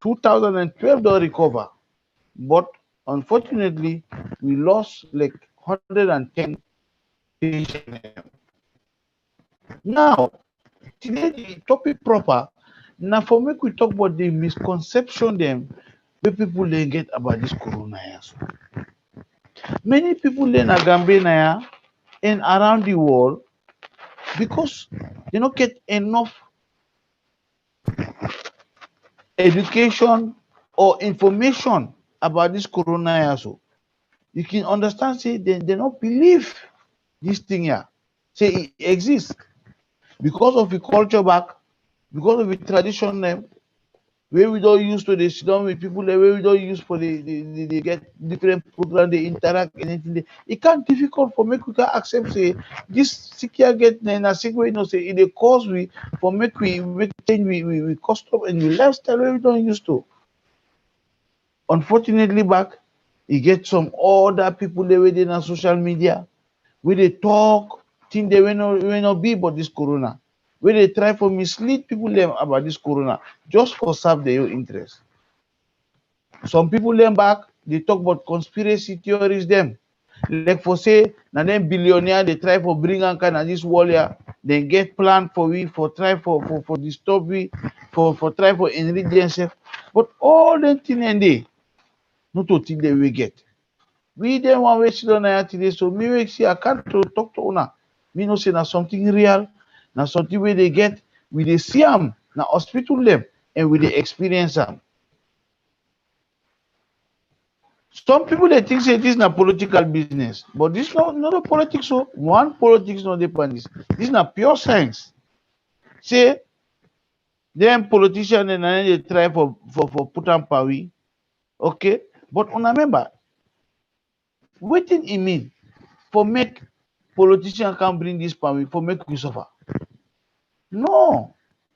2012 don't recover, but unfortunately we lost like 110 patients. Now, today the topic proper. Now for make we talk about the misconception them where people they get about this corona. So many people in Gambia and around the world because they don't get enough education or information about this corona. So you can understand say they don't believe this thing here. Say it exists because of the culture back, because of the tradition them, where we don't use to they sit down with people where we don't use for they get different program, they interact anything. It can't difficult for make we can accept say this sick here get na sick way no say it cause we for make we make change we custom and we lifestyle where we don't use to. Unfortunately back, you get some other people they within on social media where they talk think they will not be about this corona. Where they try for mislead people them about this corona just for serve their own interest. Some people learn back, they talk about conspiracy theories them. Like for say, na them billionaire they try for bring on kind of this warrior, they get plan for we for try for disturb we, for try for enrich themselves. But all them thing and they not to think they will get. We then want to sit on here today, so me we see I can't to talk to una. Me no say na something real, na something where they get, we they see them, na hospital them, and we they experience them. Some people they think say this na political business, but this not a politics. So one politics not depend this. This na pure science. Say them politician and then they try for put on power, okay. But remember, wetin e mean for make politician can bring this power for make we suffer? No,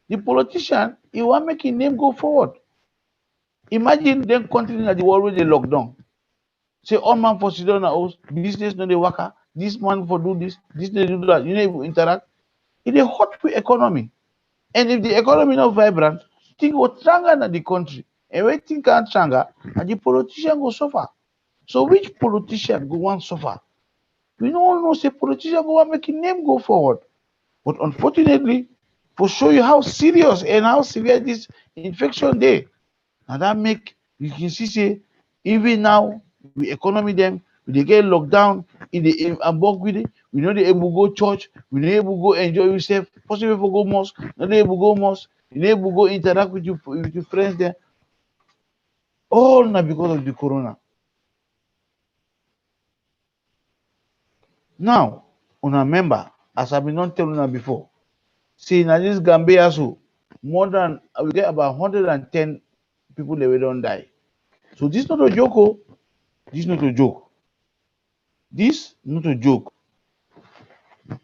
the politician he want make him name go forward. Imagine them country na the world where they lock down. Say all man for sit down na house, business no dey waka, this man for do this they do that, you know even interact. It dey hurt for economy. And if the economy not vibrant, thing go stronger than the country. And when thing can't stronger, and the politician go suffer. So which politician go want suffer? We all know say politician go want make him name go forward. But unfortunately, for show you how serious and how severe this infection dey, and that make you can see say even now we economy them we dey get locked down in the above with it. We no dey able go church, we no able go enjoy yourself, possible for go mosque, no dey able go mosque, you no able go interact with your friends there. All na because of the corona. Now, una member, as I been not tell una before, see na this Gambia so more than we get about 110 people that we don't die. So this not a joke, oh. This not a joke. This not a joke.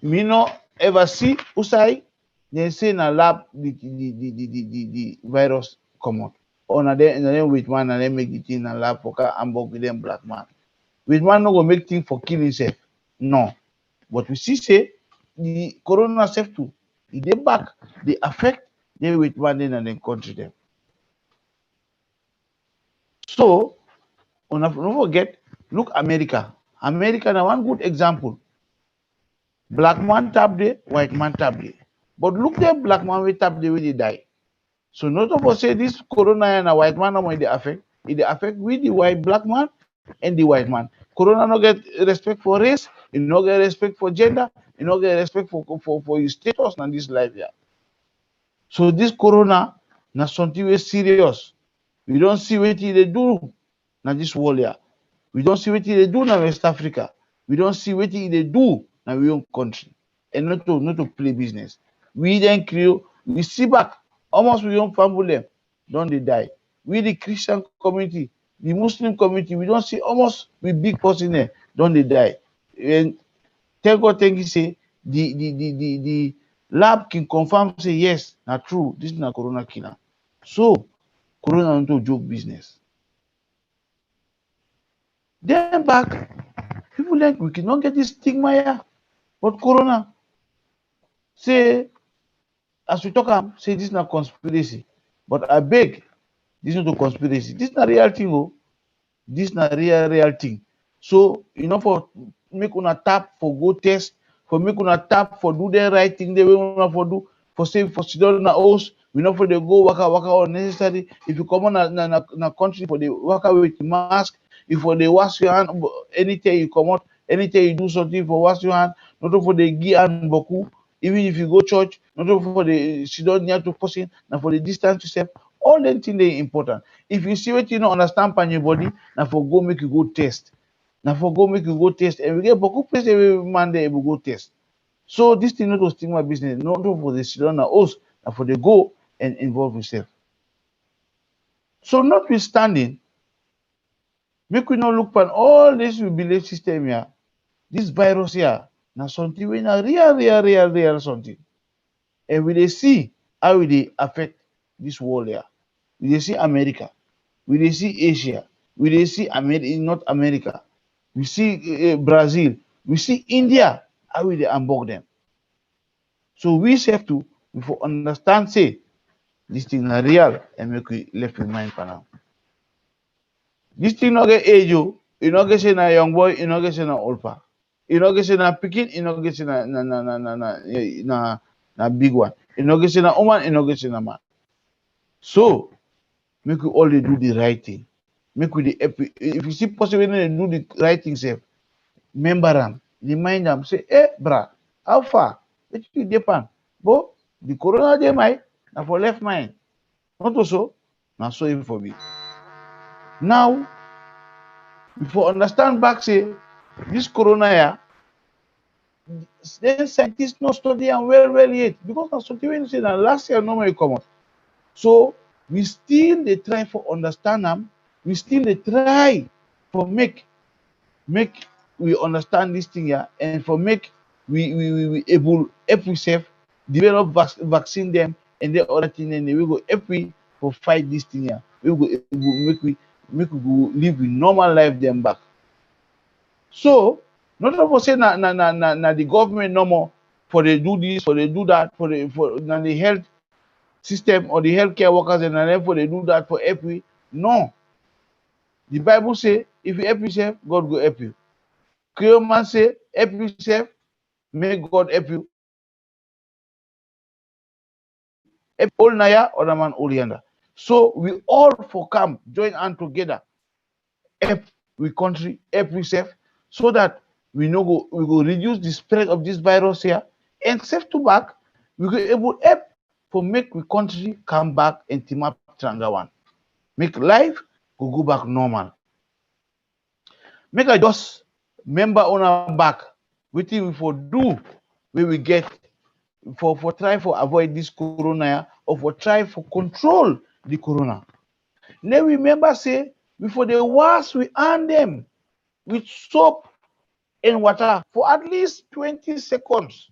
Me no ever see usai they say na lab the virus come out. Or na then with man and then make the thing na lab for car and with them black man. With man no go make thing for kill himself. No. But we see say the corona self too. If they back, they affect them with one and then country them. So don't forget, look America. America na one good example. Black man tap day, white man tap day. But look them black man we tap day when they die. So not of us say this corona and a white man no they affect. It affect with the white black man and the white man. Corona no get respect for race, it no get respect for gender, it no get respect for your status in this life here. So this corona na something very serious. We don't see what they do na this world here. We don't see what they do na West Africa. We don't see what they do na our own country. And not to play business. We then create, we see back almost we own family them don't they die. We the Christian community, the Muslim community, we don't see almost we big person there don't they die. And thank God, thank you say the lab can confirm say yes, not true. This is not corona killer. So corona not to joke business. Then back, people like we cannot get this stigma here. But corona, say as we talk say this is not conspiracy. But I beg, This is not a conspiracy. This is not real thing, oh. This na real thing. So for make una tap for go test, for make una tap for do the right thing the way una for do, for say for sit down na house, we not for the go waka unnecessary. If you come on na country for the waka with mask, if for the wash your hand anytime you come out, anytime you do something for wash your hand, not for the gi and boku. Even if you go church, not for the sit down near to person, na for the distance yourself. All them things they important. If you see what you don't understand pan your body, now for go make you go test. Now for go make you go test, and we get beaucoup place every man there will go test. So this thing not to stigma business, not for the sit down na us, now for the go and involve yourself. So notwithstanding, make we not look pan all this we believe system here, this virus here, now something we na real something. And we dey see how it dey affect this world here. We dey see America, we dey see Asia, we dey see North America, we see Brazil, we see India, how we dey hamburg them. So we have to before understand say this thing na real and make we left in mind for now. This thing no get age, you no get say na young boy, you no get say na old pa. You no get say na pikin, you no get say na big one. You no get say na woman, you no get say na man. So make we all dey do the right thing. Make we dey if you see possible do the right thing sef, remember am, remind am say, bra, how far? Let you dey pan. But the corona dey mind, na for left mind. Not also, na so it for me. Now, before understand back say this corona here, then scientists not study am well yet because na something wey say na last year normally come out. So we still dey try for understand am, we still dey try for make we understand this thing here and for make we able help we self develop vaccine them and the other thing and we go help we for fight this thing here. We go able make we go live with normal life them back. So not for say na the government no more for they do this, for they do that, for the health system or the healthcare workers and therefore they do that for help we. No. The Bible say if you help yourself, God will help you. Creole man say help yourself, make God help you. Help all naya, other man all yonder. So we all for come join hand together, help we country, help yourself, so that we go reduce the spread of this virus here and safe to back, we go able help for make we country come back and team up stronger one. Make life go back normal. Make I just remember on our back wetin we for do when we get for try for avoid this corona or for try for control the corona. Let we remember say before the wash we hand them with soap and water for at least 20 seconds.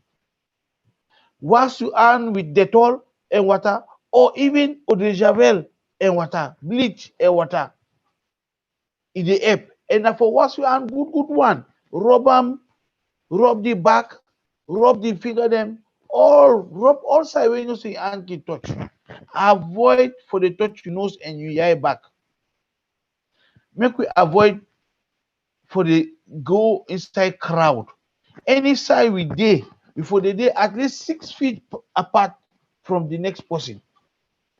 Wash your hand with Dettol and water or even eau de javel and water, bleach and water. It dey help. And for wash your hand good one. Rub them, rub the back, rub the finger them, rub all side when you see your hand can touch. Avoid for the touch your nose and your eye back. Make we avoid for the go inside crowd. Any side we dey, before the day at least 6 feet apart from the next person.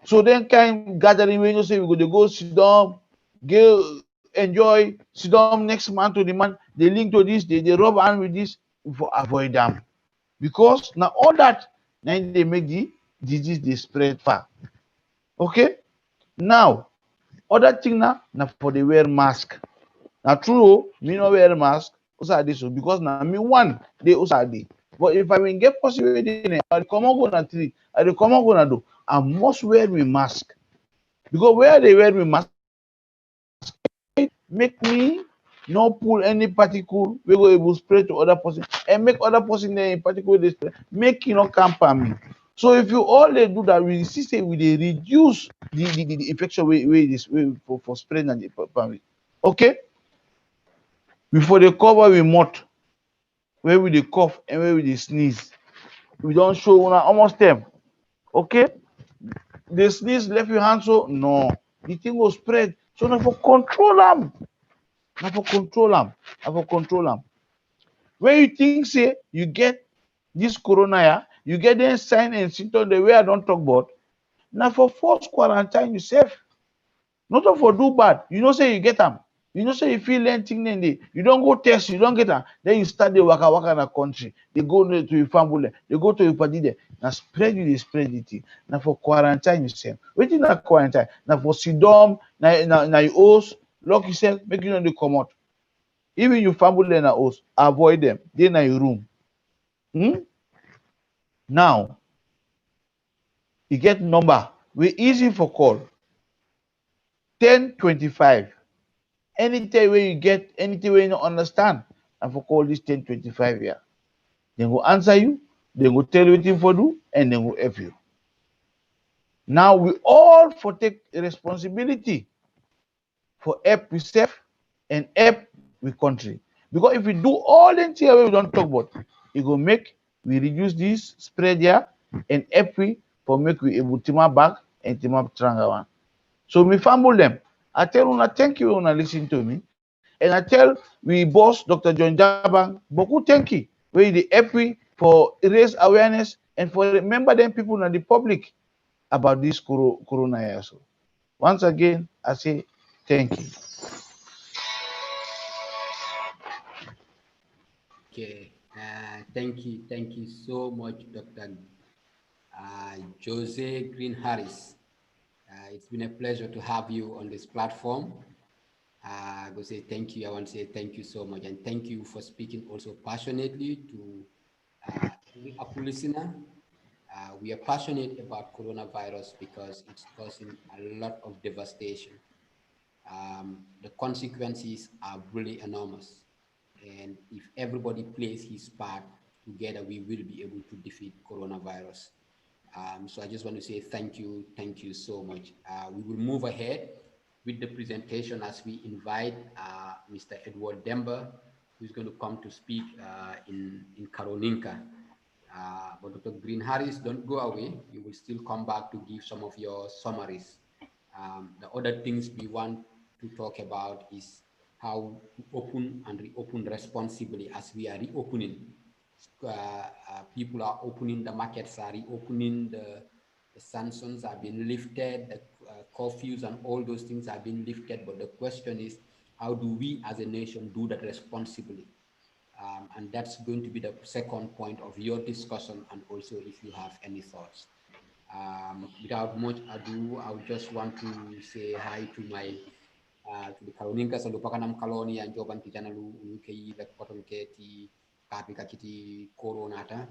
So then kind gathering when you say we go sit down, go enjoy, sit down next man to the man, they link to this, they rub hand with this, for avoid them. Because now all that, now they make the disease they spread far. Okay? Now, other thing now for the wear mask. Now true, me no wear mask, also this because now me one day also day. But if I will get possibility, I come on go na three, I come on go na do, I must wear my mask. Because where they wear my mask, make me no pull any particle we go able spread to other person and make other person there in particular they spread, make you not camper me. So if you all they do that, we see say we they reduce the infection way for spread and the family. Okay? Before they cover we mouth, where we they cough and where we they sneeze. We don't show una almost them. Okay? They sneeze left your hand so no. the thing will spread. So now for control them. Now for control them. Now for control them. When you think say you get this corona, yeah, you get them sign and symptoms the way I don't talk about. Now for force quarantine yourself. Not for do bad. You know say you get them. You know say you feel anything then you don't go test, you don't get them. Then you start the waka waka in a country. They go to your family, they go to your party there. Now spread you, they spread it. Now for quarantine yourself. Waiting na quarantine. Now for sit down, now you host, lock yourself, make you know they come out. Even your family and host, avoid them. They in your room. Hmm? Now you get number. We easy for call. 1025. Anytime where you get anything where you don't understand, and for call this 1025 here. They will answer you, they will tell you what for do, and they will help you. Now we all for take responsibility for help yourself and help with country. Because if we do all the things we don't talk about, it will make we reduce this spread here and help we for make we able to back and to stronger one. So me fumble them. I tell una thank you una listen to me. And I tell we boss Dr. John Jabang, Boku thank you. Where they help we for raise awareness and for remember them people in the public about this corona. So once again, I say thank you. Okay, thank you so much, Dr. Jose Green Harris. It's been a pleasure to have you on this platform. I go say thank you. I want to say thank you so much, and thank you for speaking also passionately to every Apple listener. We are passionate about coronavirus because it's causing a lot of devastation. The consequences are really enormous. And if everybody plays his part, together we will be able to defeat coronavirus. So I just want to say thank you so much. We will move ahead with the presentation as we invite Mr. Edward Demba, who's going to come to speak in Karoninka. But Dr. Green Harris, don't go away. You will still come back to give some of your summaries. The other things we want to talk about is how to open and reopen responsibly as we are reopening. People are opening, the markets are reopening, the sanctions have been lifted, the curfews and all those things have been lifted. But the question is, how do we as a nation do that responsibly? And that's going to be the second point of your discussion, and also if you have any thoughts. Without much ado, I would just want to say hi to my to the Karoninka sa lupa kanam kaloni yang joban ti janalu kay the potol ke ti kapi ka kiti coronata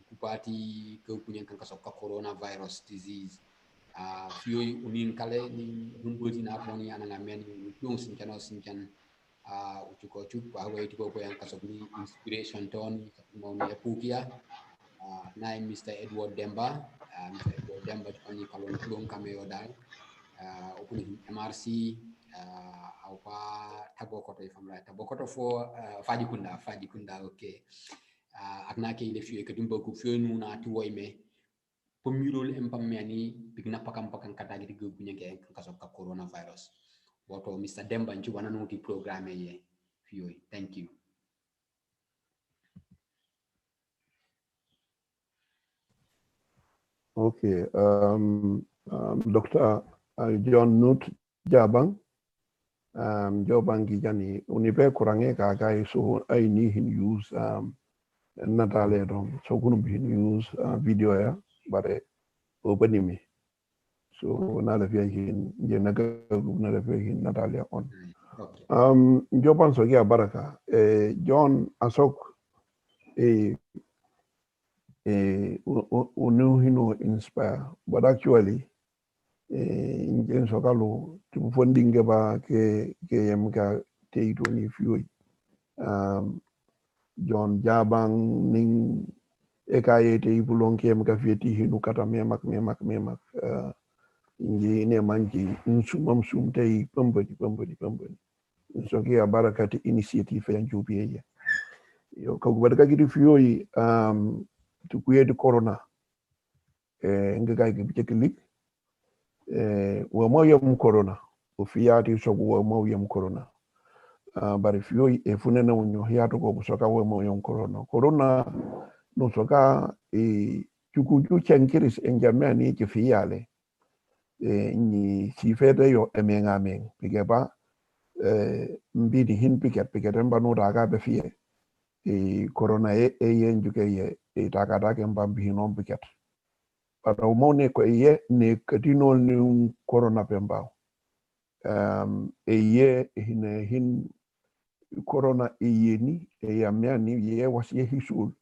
kupati ke punya kan kasok ka coronavirus disease. Fioi unin kale ni humboti na poni ananga meni yung sinkan ucuko cuk bahwa itu bobo yang kasok ni inspiration toni mau ni epukia na Mr. Edward Demba. Mr. Edward Demba choni kalon kulong kameo dal opening MRC au pa tabokoto ifam right tabokoto for Fajikunda okay akna ke ile fiye kadumba ku fiye nuna ti woyme pomirol empamani bigna pakam kata gidi go bunyenge kaso ka coronavirus woto Mr. Demba nchi wana nuti programme ye fiye. Thank you. Okay, Dr. John Nut Jabang, Jobang Gijani, unipe kurange kagai so I need him use Natale dom so gonna be use video ya but open me. So nala via hin jenaga nala via hin Natalia on. Joban Sogia Baraka, John Asok unuhino inspire, but actually in Sokalo to funding ba ke yamka te to ni fioi John Jabang ning ekaye te ibulon ke yamka fieti hinu kata memak inji ne manji insumam sum te pambadi Sokia Barakati initiative ya jubiye yo ka gubarka gidi fioi to create corona nga kay gi we mo yem corona o fiati so we mo yem corona bari fio e funena wonyo hiato ko soka we mo yem corona no soka chukuju chenkiris enjamani ki fiale ni si fede yo emenga men pigeba mbidi hin piket mba no daga be fie corona yen juke ye daga mbambi hinom piket para umone ko ye ne katino ni corona pemba hin corona yeni yamiani ye wasi hisul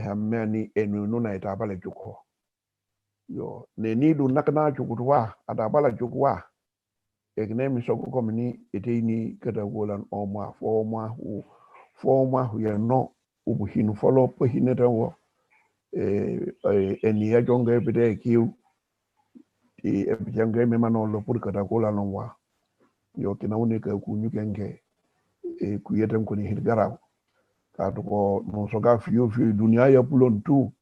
hamiani enu na itabale juko yo ne nidu nakna jukutwa adabala jukwa egne mi soko komini eteni kada wolan omwa fomwa hu ya no ubuhinu follow po hineta wo eni ya jonge bide kiu jange me manolo pur kada wolan wa yo kina unika ku nyukenge ku yetem ko ni hirgaraw ka to ko no soga fiyo dunia ya pulon tu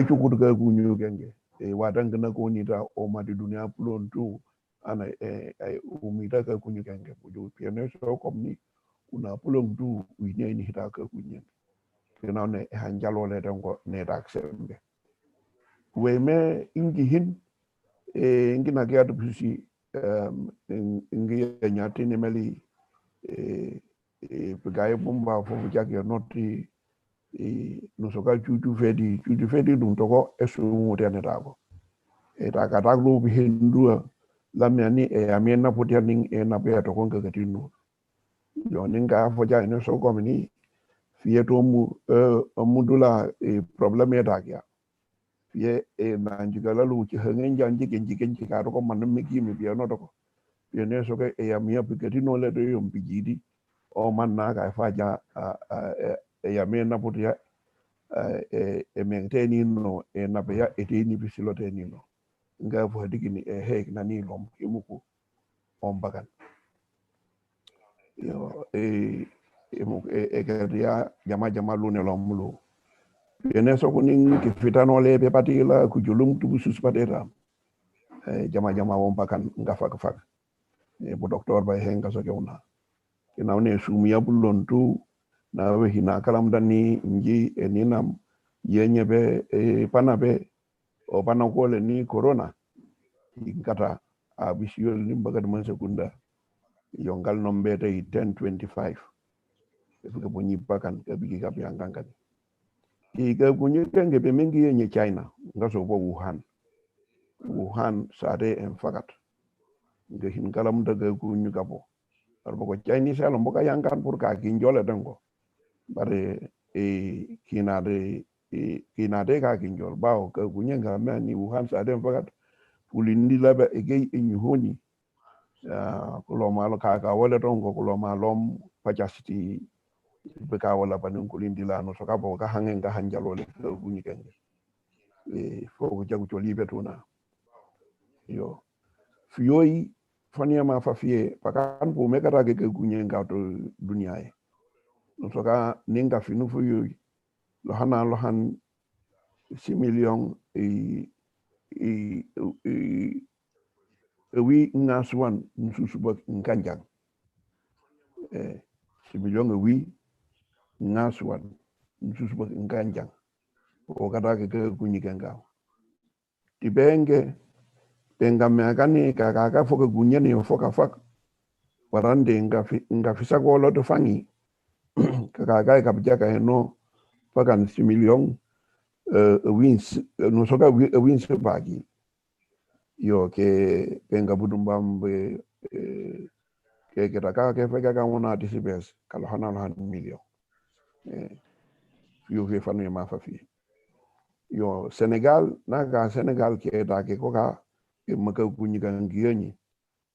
chukudu ka ku nyukenge wadang na ko ni da o ma di dunia pulon tu ana umita ka kunyu kenge puju piano so komni kuna pulong du wine ni hita ka kunyen kena ne hanjalo le dongo ne daksembe we me ingi hin ingi na gya dusi ingi nyati ne meli pegaye bomba fo jage noti no so ka juju fedi dum toko esu ngutene dago daga daglo bi hindua lamiani amena potia ning na be to kon ga tinu yo ninga fo ja ne so komini fieto mudula problème da ya fie na njigala lu ci hangen janji genji ka ko man mi gi mi bi no to ye ne so ke amia bi tinu le do yom bi jidi o man na ga fa ja amena potia menteni no na be ya eteni bi silote ni no nga fo digini he na ni lom imuko on bagan yo ya jama lu ne lom lu yene so ko ni ki fitano le be patila ku julum tu sus patera jama on bagan nga fak bo docteur bay he nga so kewna kina ne sumi yabulon tu na we hina kalam dani nji eninam yenye be panabe o panako le ni corona kata a bisiyol ni bagad man sekunda yongal nombe tay 1025 efika bonyi bakan ka bigi ka biangan kan ga bunyi tenge be mengi yenye China ngaso bo Wuhan sare en fakat ga hin kalam daga kunyu gabo arbo ko Chinese ala mboka yangan pour ka kinjole dango bare kinade ka kinjol bawo ka kunyenga mani Wuhan sare en fakat fulindi laba egei enyuhoni kulo malo ka wala tongo kulo malom pajasti beka wala banin kulindi la no soka bo ka hangen ga hanjalo le bunyi kenge fo ko jagu to libe tuna yo fiyoyi fania ma fa fie pakan po meka ta ke gunye nga to dunia e no soka ninga finu fu yoyi lo han 6 million wi ngaswan nsusuba nkanjang 6 million wi ngaswan nsusuba nkanjang o kata ke kunyi kenga tibenge penga meagani kaka foka gunya ni foka fak warande nga fisa ko lo to fangi kaka ka bijaka no pagan 6 million wins no soka wins bagi yo ke penga budumbam ke kaka ke feka ka una disibes kala hanal million yo fe fanu ma fa fi yo Senegal naga Senegal ke da ke koka ke maka kunyi kan giyani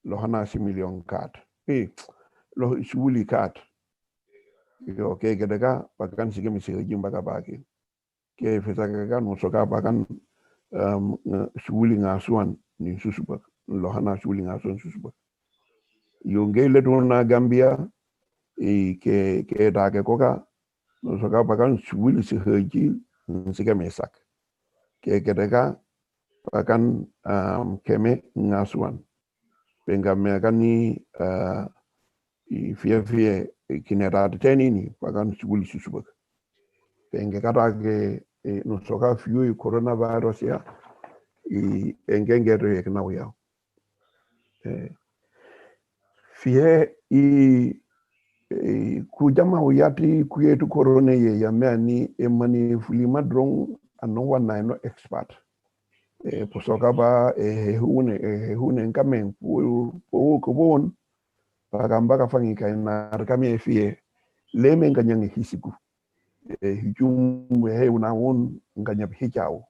lo hana 6 million kat lo shuli kat yo ke daga pakan sige mi sige jimba ka baki ke fesa ka no soka pakan shuli ngasuan ni susuba lo hana shuli ngasuan susuba yo ngele don na Gambia ke da ke koka no soka pakan shuli si haji sige mesak ke daga pakan keme ngasuan penga megani i fie kinera teni ni pakan suguli susubak penga katage no soka fiu coronavirus ya i engengero yekna uya fie i kujama uyati kuyetu corona ye yamani emani fulima drong anongwa na no expert posoka ba hune nkamen po kubon pagamba kafangi kaina kami fie leme nganyang hisiku hijum he una won nganyab hijao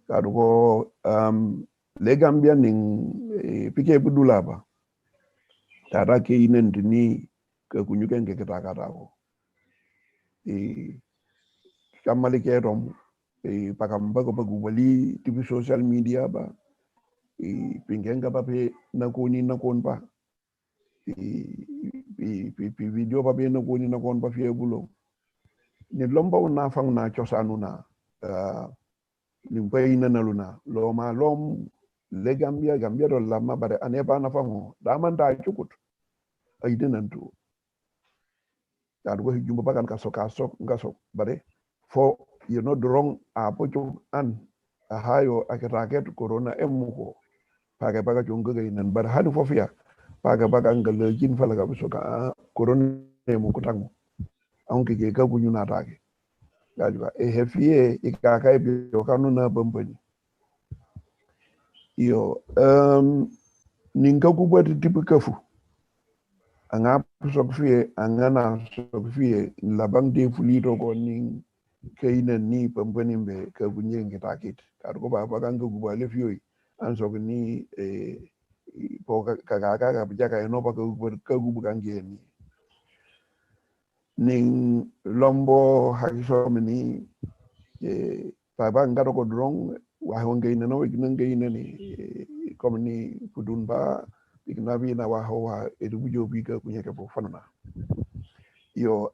kadugo le gambia ning pike budulaba tara ke inen dini ke kunyuken ke kata ko kamali ke rom pakamba ko bagubali tibi social media ba pingenga ba pe na kon ba video ba be na kon ba fie bulo ni lomba una fang na chosanu na ni mpay na naluna loma lom le gambia do lama bare aneba na fango damanda chukut ay dinantu dar go jumba bagan ka sok ngaso bare fo you know the wrong apocho an a hayo akiraket corona emuko paga baga jonga nan bar hadu fofia paga baga ngal jin fala ga soka corona emuko tango anke ke ga gunyu na tage gajwa hefie ikaka bi kanu na bambani yo ninga kubati tipu kafu anga sokfie angana sokfie labang de fulito ko ning kaina ni pampani be ka bunye ngita kit kar ko baba kan ko gubale fioi an sok ni po ka bijaka no ba ka gubu kan geni ning lombo hakiso mini baba ngaro ko drong wa honge no nge ni comme ni kudun ba ignabi na wa hawa edubujo biga kunyeke po fanana yo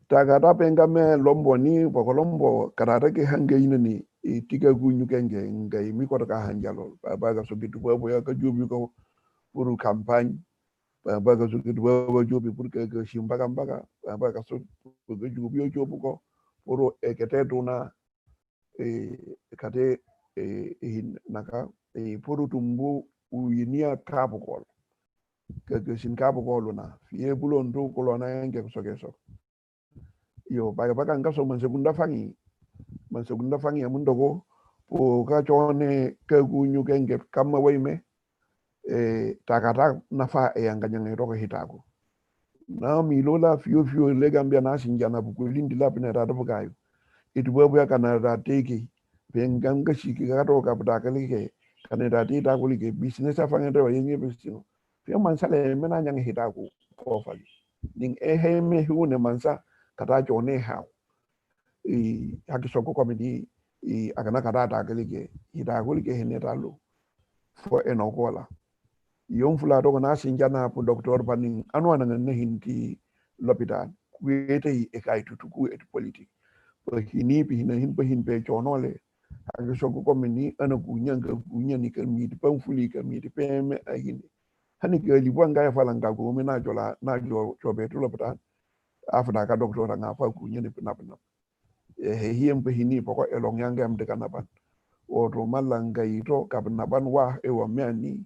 taga da penga me lombo ni boko lombo karata ke hange ni tiga gunyu kenge ngai mi ko ka hanjalo ba ga so gitu bo ya ka jobi ko pour campagne ba ga so gitu bo jobi pour que shimbaga mbaga ba ga so ko jobi yo jobu ko pour ekete tuna kate naka pour tumbu uyinia kabu kol ke sin kabu kol na fie bulon do kolona nge so ke so yo baga ngaso man segunda fangi amundogo po ka chone ke gunyu kenge kama waime takata nafa anganyang roko hitago na milola fio le gambia na sinjana buku lindi la pina rada bugayo itu babu ya kana rateki penganga shiki ka to ka budakali ke kana rati ta kuli ke business afanga ndo yenye business fio mansale mena nyang hitago ko fali ning me hune mansa kata chone ha haki soko komedi akana kata ta kelike ita kulike henetalo fo enokola yon fula do na sinjana pu doctor panin anwana na hinti lopitan wete e kai tutuku et politique po hini pi hina hin pe chonole haki soko komedi ana kunya ni kan mi pan fuli kan mi peme ahini hani ke libwanga ya falanga ko me na jola na jo chobetu lopitan afda ka doctor nga fa kunya ni pinapina hiem pe hini poko elong yang am de kanaban oto malanga ito kabnaban wa e wa miani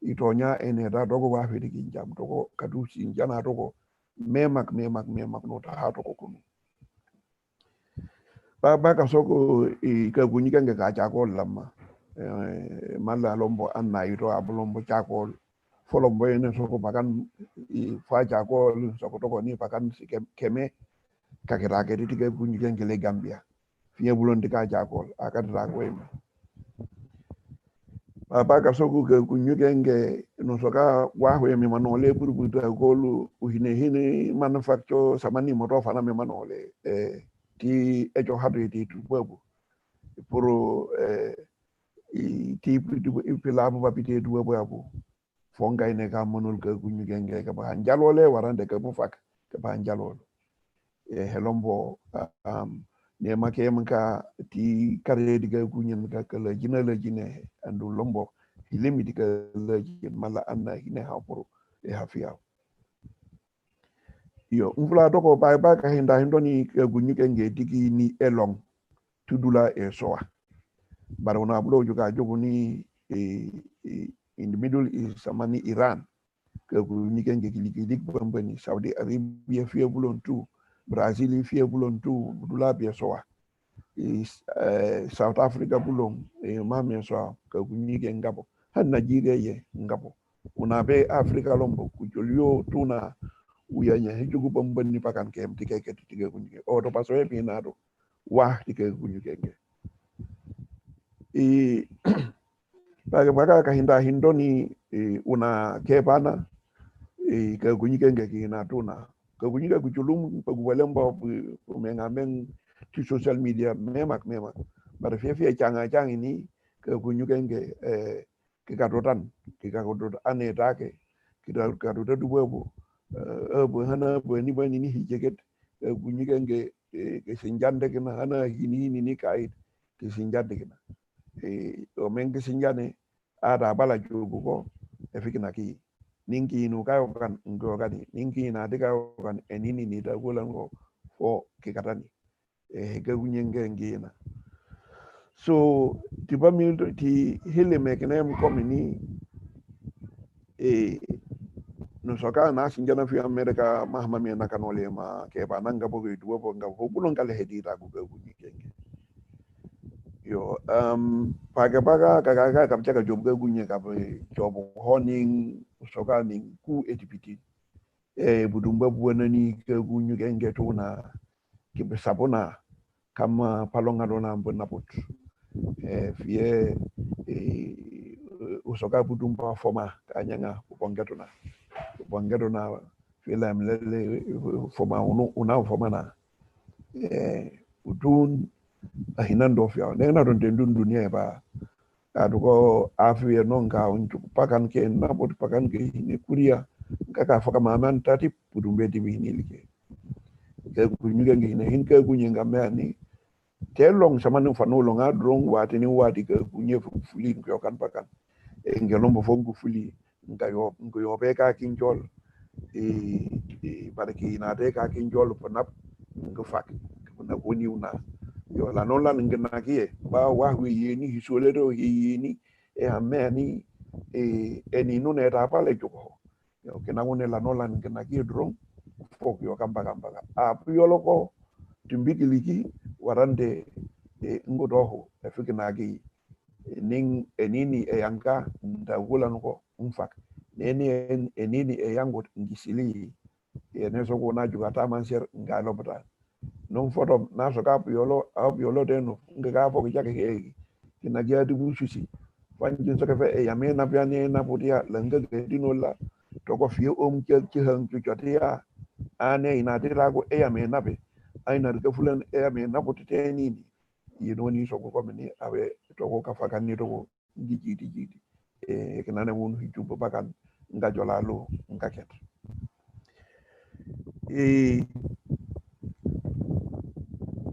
ito nya ene da dogo wa fe digi jam dogo kadu sin jana dogo memak no ta ha to ko kunu ba ka soko ka gunyi kan ga ja ko lamma malla lombo anna ito abulombo cha ko folombo ene soko bakan fa ja ko soko to ni bakan keme kakira ke ti ke gunyi kan le Gambia fiye bulon dika jakol akadra ko ema baba ka soku ke kunyugenge no soka wa ho mi manole buru ta golu uhine manufacture samani moto fana mi manole ti ejo hadu ti tu babu pour ti pila bu babite du babu abu fonga ine ka manol ke kunyugenge ka ba jalole warande ke bu fak ke ba jalole helombo ne make mka ti kare diga kunyen ka kala jina la jine andu lombo hilimi diga la jin mala anna hine hapuru e hafia yo mvula doko ba ka hinda hindoni gunyu kenge digi ni elong tudula e soa barona bulo juga jogu ni in the middle east samani Iran ka gunyu kenge gilik bambani Saudi Arabia fie bulon tu Brazil fie bulon tu dula be soa South Africa bulong mame so ka kunyige ngabo han Nigeria ye ngabo unabe Africa lombo kujolio tuna uyanya hijugu bombani pakan kem tike kunyige o to paso e pinado wa tike kunyige nge baga ka hindoni una kebana ka kunyige nge kina tuna ka kunyige kujulum paguwalemba mengamen ti social media memak bara fie changa ini ke kunyukenge ke kadotan ane take kita kadota dubo bo hana bo ni bani ni hijeket kunyukenge ke sinjande kena hana hini ni kai ke sinjande kena o men ke sinjane ada bala jogo ko e fikina ki ninki no kayo kan ngo gani ninki na de kayo kan enini ni da golan ko fo ke katani ke kunyenge ngina so tiba mi ti hile mekene mkomini no soka na sinjana fi America mahma mi na kanole ma ke ba nanga bo ge duwo bo ngabo bulon kale hedita ko ge kuji kenge yo paga kapcha job ge gunye ka job honing soka ni ku etipiti budumba buwanani ke gunyu genge tuna ke sabona kama palonga dona mbona put fie usoka budumba foma kanyanga bongeto na fila mlele foma una foma na udun ahinando fia nena don tendun dunia ba aduko afia nonga untu pakan ke na bot pakan ke ni kuria kaka faka maman tati budumbe di hinilike ke kunyuga ngine hinka kunyenga mani telong sama nu fanolo nga drong wati ni wati ke kunye fuli ko kan pakan ngelombo fongu fuli ngayo be ka kinjol barki na de ka kinjol ponap ngafak na kuni una yo la non la ngena kie ba wa wi yeni hisole do yeni ameni eni no ne ta pale joko yo kena ngone la non la ngena kie drong fok yo kamba a piolo ko timbiki liki warande ngodoho fikina gi ning enini yanka ndagulan ko umfak neni enini yango ngisili neso ko na juga ta manser ngalo bata non foto na so ka piolo deno ngaga fo ga ke kina ga du bususi fanjin so ka fe yame na piane na podia langa dino la to ko fie ke han ju jotia ane ina dira go yame na be aina ga fulan yame na poteni ni ni so ko mini abe to ko ka fakan ni to ko jiji kenane won hijubo bakan nga jolalo nga ket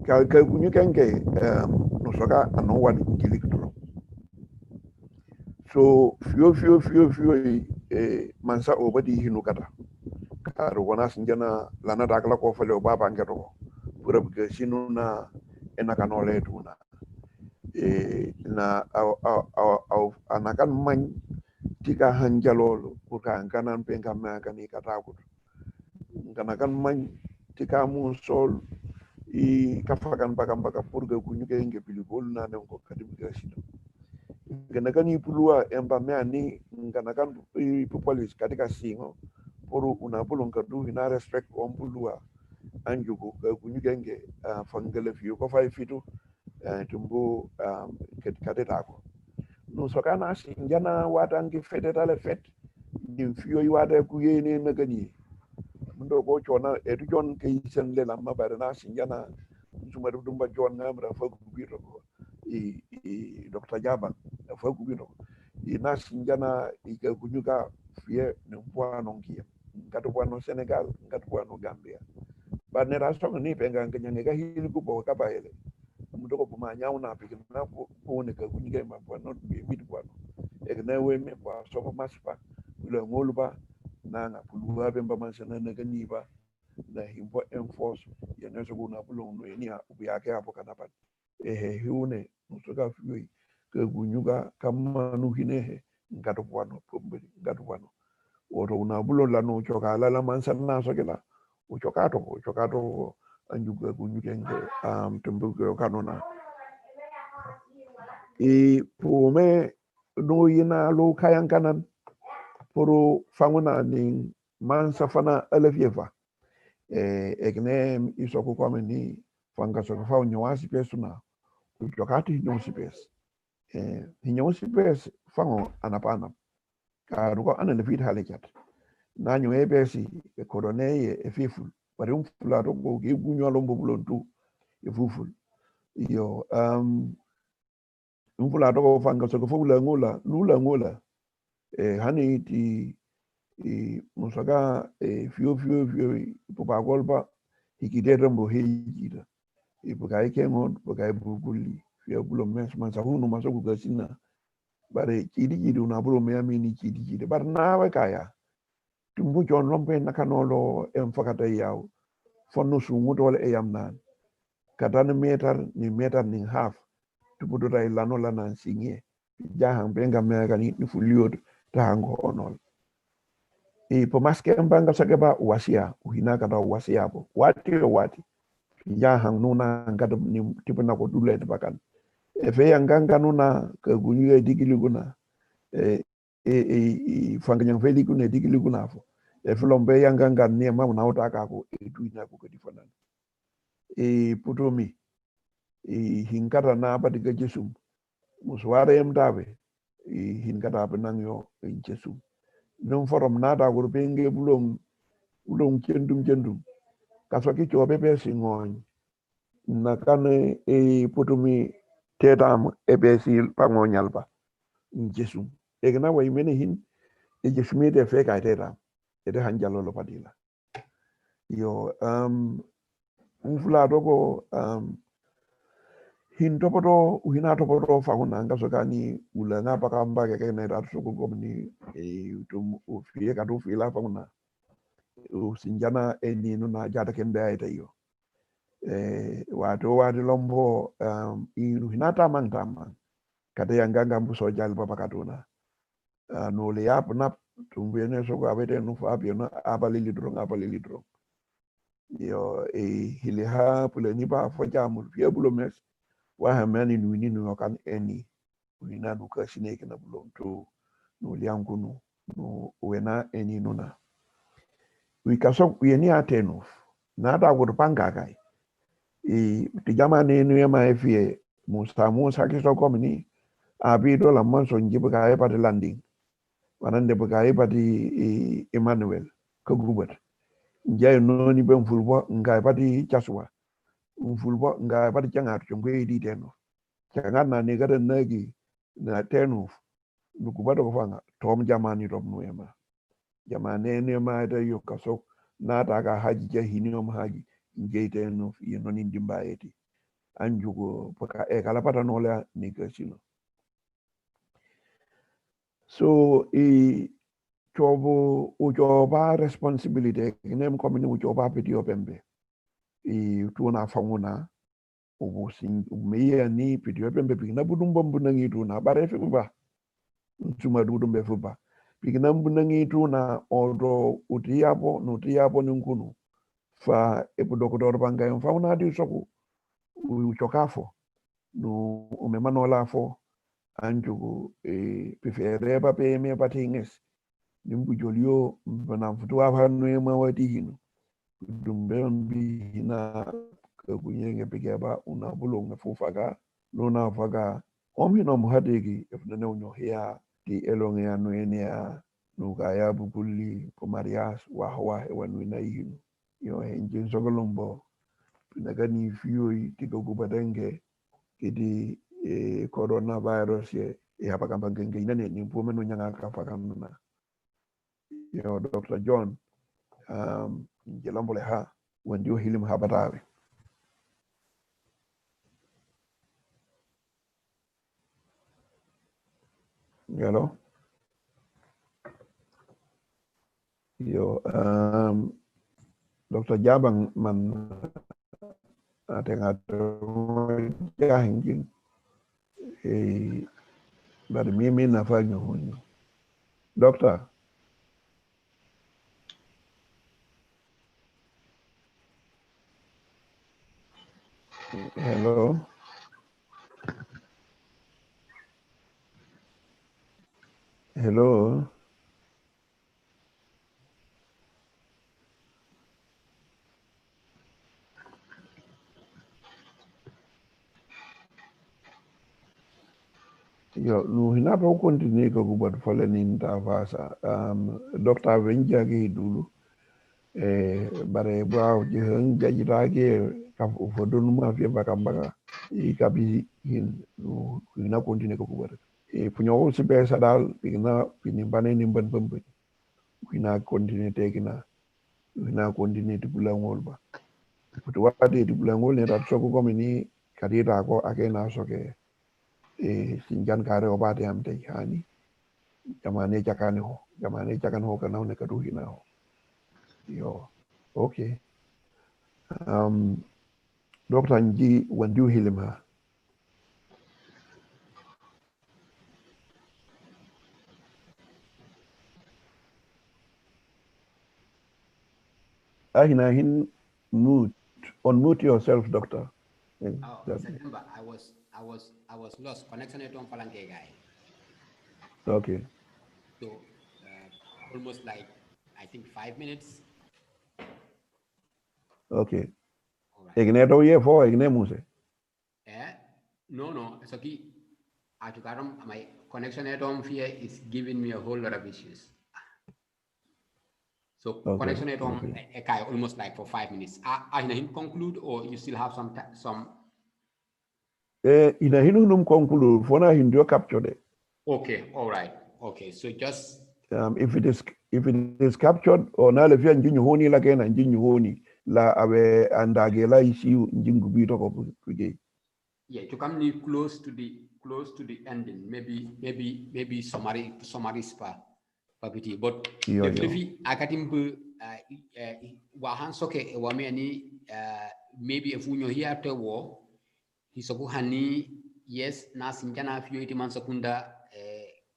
ka kunyu kenge no soka ano wadi ngilik to so fio mansa obadi hinu kata karo wana sinjana lana dakla ko fale o baba ngeto pura buke sinu na ena kanole tuna na au anakan man tika hanjalolo buka kanan penga maka ni kataku kan man tika mun sol kafakan baka purga kunyuke nge pilibol na ne ko kadim gasino ngana kan ipulua emba meani ngana kan police katika singo poru una bulon kadu hina respect on pulua anjugo kunyuke nge fangale fiyo ko fay fitu tumbo kadeta ko no sokana sinjana watangi federal fet dim fiyo wada ku yene na gani ndo ko chona edu jon ke sen le lamma barana sinjana suma dum ba jon ngamra fa ku biro ko Dr. Jabang fa ku biro na sinjana ke kunyuka fie ne bwano ngia ngatu bwano Senegal ngatu bwano Gambia banera songa ni penga nganya ga hili ku bo ka ba ele mudoko buma nyau na piki na ko ne ka kunyiga ma bo not be bit bo e na we me bo so ko maspa le ngolu ba na na pulua be mba mansana na gani ba na himbo enforce ya na so na bulo no ni a ubi yake hapo kana pa hiune musoka fioi ka gunyuga kama nu hinehe ngado bwano pombe ngado bwano woto na bulo la no choka la mansana so kila uchokato anjuga gunyugenge tumbugo kanona pume no yina lo kayan kanan poro fanguna ni mansa fana elevieva egne isoko kwame ni fanga so fa nyawasi pesuna ujokati nyawasi pes nyawasi pes fango anapana ka ruko ana fit halekat na nyo ebesi koroneye efifu bari umfula to go ge gunyo lombo bulontu efuful yo umfula to fanga so ko ngola lula ngola hani ti musaga fio popa golpa hikidera mbo hejira ibukai kengon bukai buguli fio bulo mes mansa hunu masoku gasina bare chidi una bulo me amini chidi bar nawe kaya tumbu jon lompe nakanolo fakata yaw fonno sungudo wala yamnan katana meter ni half tubudo ray lano lana sinye jahan benga mega ni fuliod tango onol po maske mbanga sagaba wasia uhina kata wasia po wati jahan nuna ngada ni tipo na ko dule de bakan fe yanganga nuna ka gunyu digiliguna fanganya fe liguna digiliguna fo flombe yanganga ni ma na utaka ko tuina ko difanan putomi hinkata na abadiga jesum musware mdabe hinkata benangyo jesum non forom nada ko penge bulong kendum kaso ki chobe be singon na kane putomi tetam ebesi pangonyal ba jesum egna way mene hin jesumi de fe ka tetam ede hanjalo lo padila yo umfula dogo hin topoto uhina topoto faguna ngaso kani ulanga pakamba ke na ratu ko gomni tum ufie ka do fila faguna usinjana eni nuna jata kembe ayta yo wato lombo iru hinata mantama kata yanganga mbuso jal papa katuna no le yap nap tumbene so ko abete no fabio na abalili dron yo hiliha pule ni ba fo jamul fie bulo mes wa hamani nuini no kan eni uina duka sineke na bulo to no liangunu no wena eni nuna wikaso yeni atenu nada go panga kai tijama ne no yama efie musa kiso komni abido la manso njibu ka epati landing wanande buka epati Emmanuel ko gubat njay noni ben fulbo ngai pati chaswa fulbo ngai pati changat chongo edi teno changat na ne gada nagi na tenu nukubato ko fanga tom jamani tom noema jamane ne ma da yo kaso na ta ka haji jahini om haji ngeite no yeno ni dimbaeti anjugo paka kala pata no la ni kasino so chobo ujoba responsibility nem komini ujoba pedio pembe tuona fanguna ubusin umeya ni pedio pembe pigina budumbo mbunangi tuna bare fuba tuma dudumbe fuba pigina mbunangi tuna odo utiyapo ninkunu fa epudokotoro banga fauna di soku uchokafo no umemanola fo anjugo prefereba pe me patinges nimbu jolio bana futu ava no ma wati hino dumbe mbi na kunyenge pigaba una bulonga fufaga nona faga omino muhadegi efnene unyo ya di elonge ya no enia no gaya bukuli ko marias wa hawa wanu na hino yo enjin sogolombo pinagani fioi tiko kubadenge kidi coronavirus ye hapa kamba ngenge inane ni mpume no nyanga kafa kamna yo Dr. John jelombo le ha when you hilim habatawe. Hello? Yo, Dr. Jabang man atenga jahingin bari mimi nafanya huni. Doctor. Hello. Hello. Yo, no hinapo continue ko kubat fole ni ntavasa. Doctor Venjagi dulu. Bare bwa jeheng jajirage kaf ufodun ma fi baka kabi hin no hina continue ko kubat. Punyo si be sadal pina bane ni ban bambe. Hina continue tekina. Hina continue di bulangol ba. Putu wadi di bulangol ne rat soko komini kadira ko akena soke. Sinjan kare obate amte hani jamane jakane ho kana ne kadu hina ho yo okay Dr. Nji wandu hilima ahina hin mute unmute yourself doctor. September, I was lost. Connection it on Palanque guy. Okay. So almost like I think 5 minutes. Okay. All right. Igne to ye fo igne muse. No. So my connection at home here is giving me a whole lot of issues. So okay. Connection at home almost like for 5 minutes. I conclude or you still have some. Ina hinu num conclude fona hindio captured. Okay, all right. Okay, so just if it is captured or na lefia njinyu honi la kena njinyu honi la awe andage la issue njingu bito ko kuje. Yeah, to come close to the ending, maybe summary spa papiti, but definitely akatimbu wahan soke wamiani maybe if unyo here after war hisoku hani yes na sinjana fiyo iti mansakunda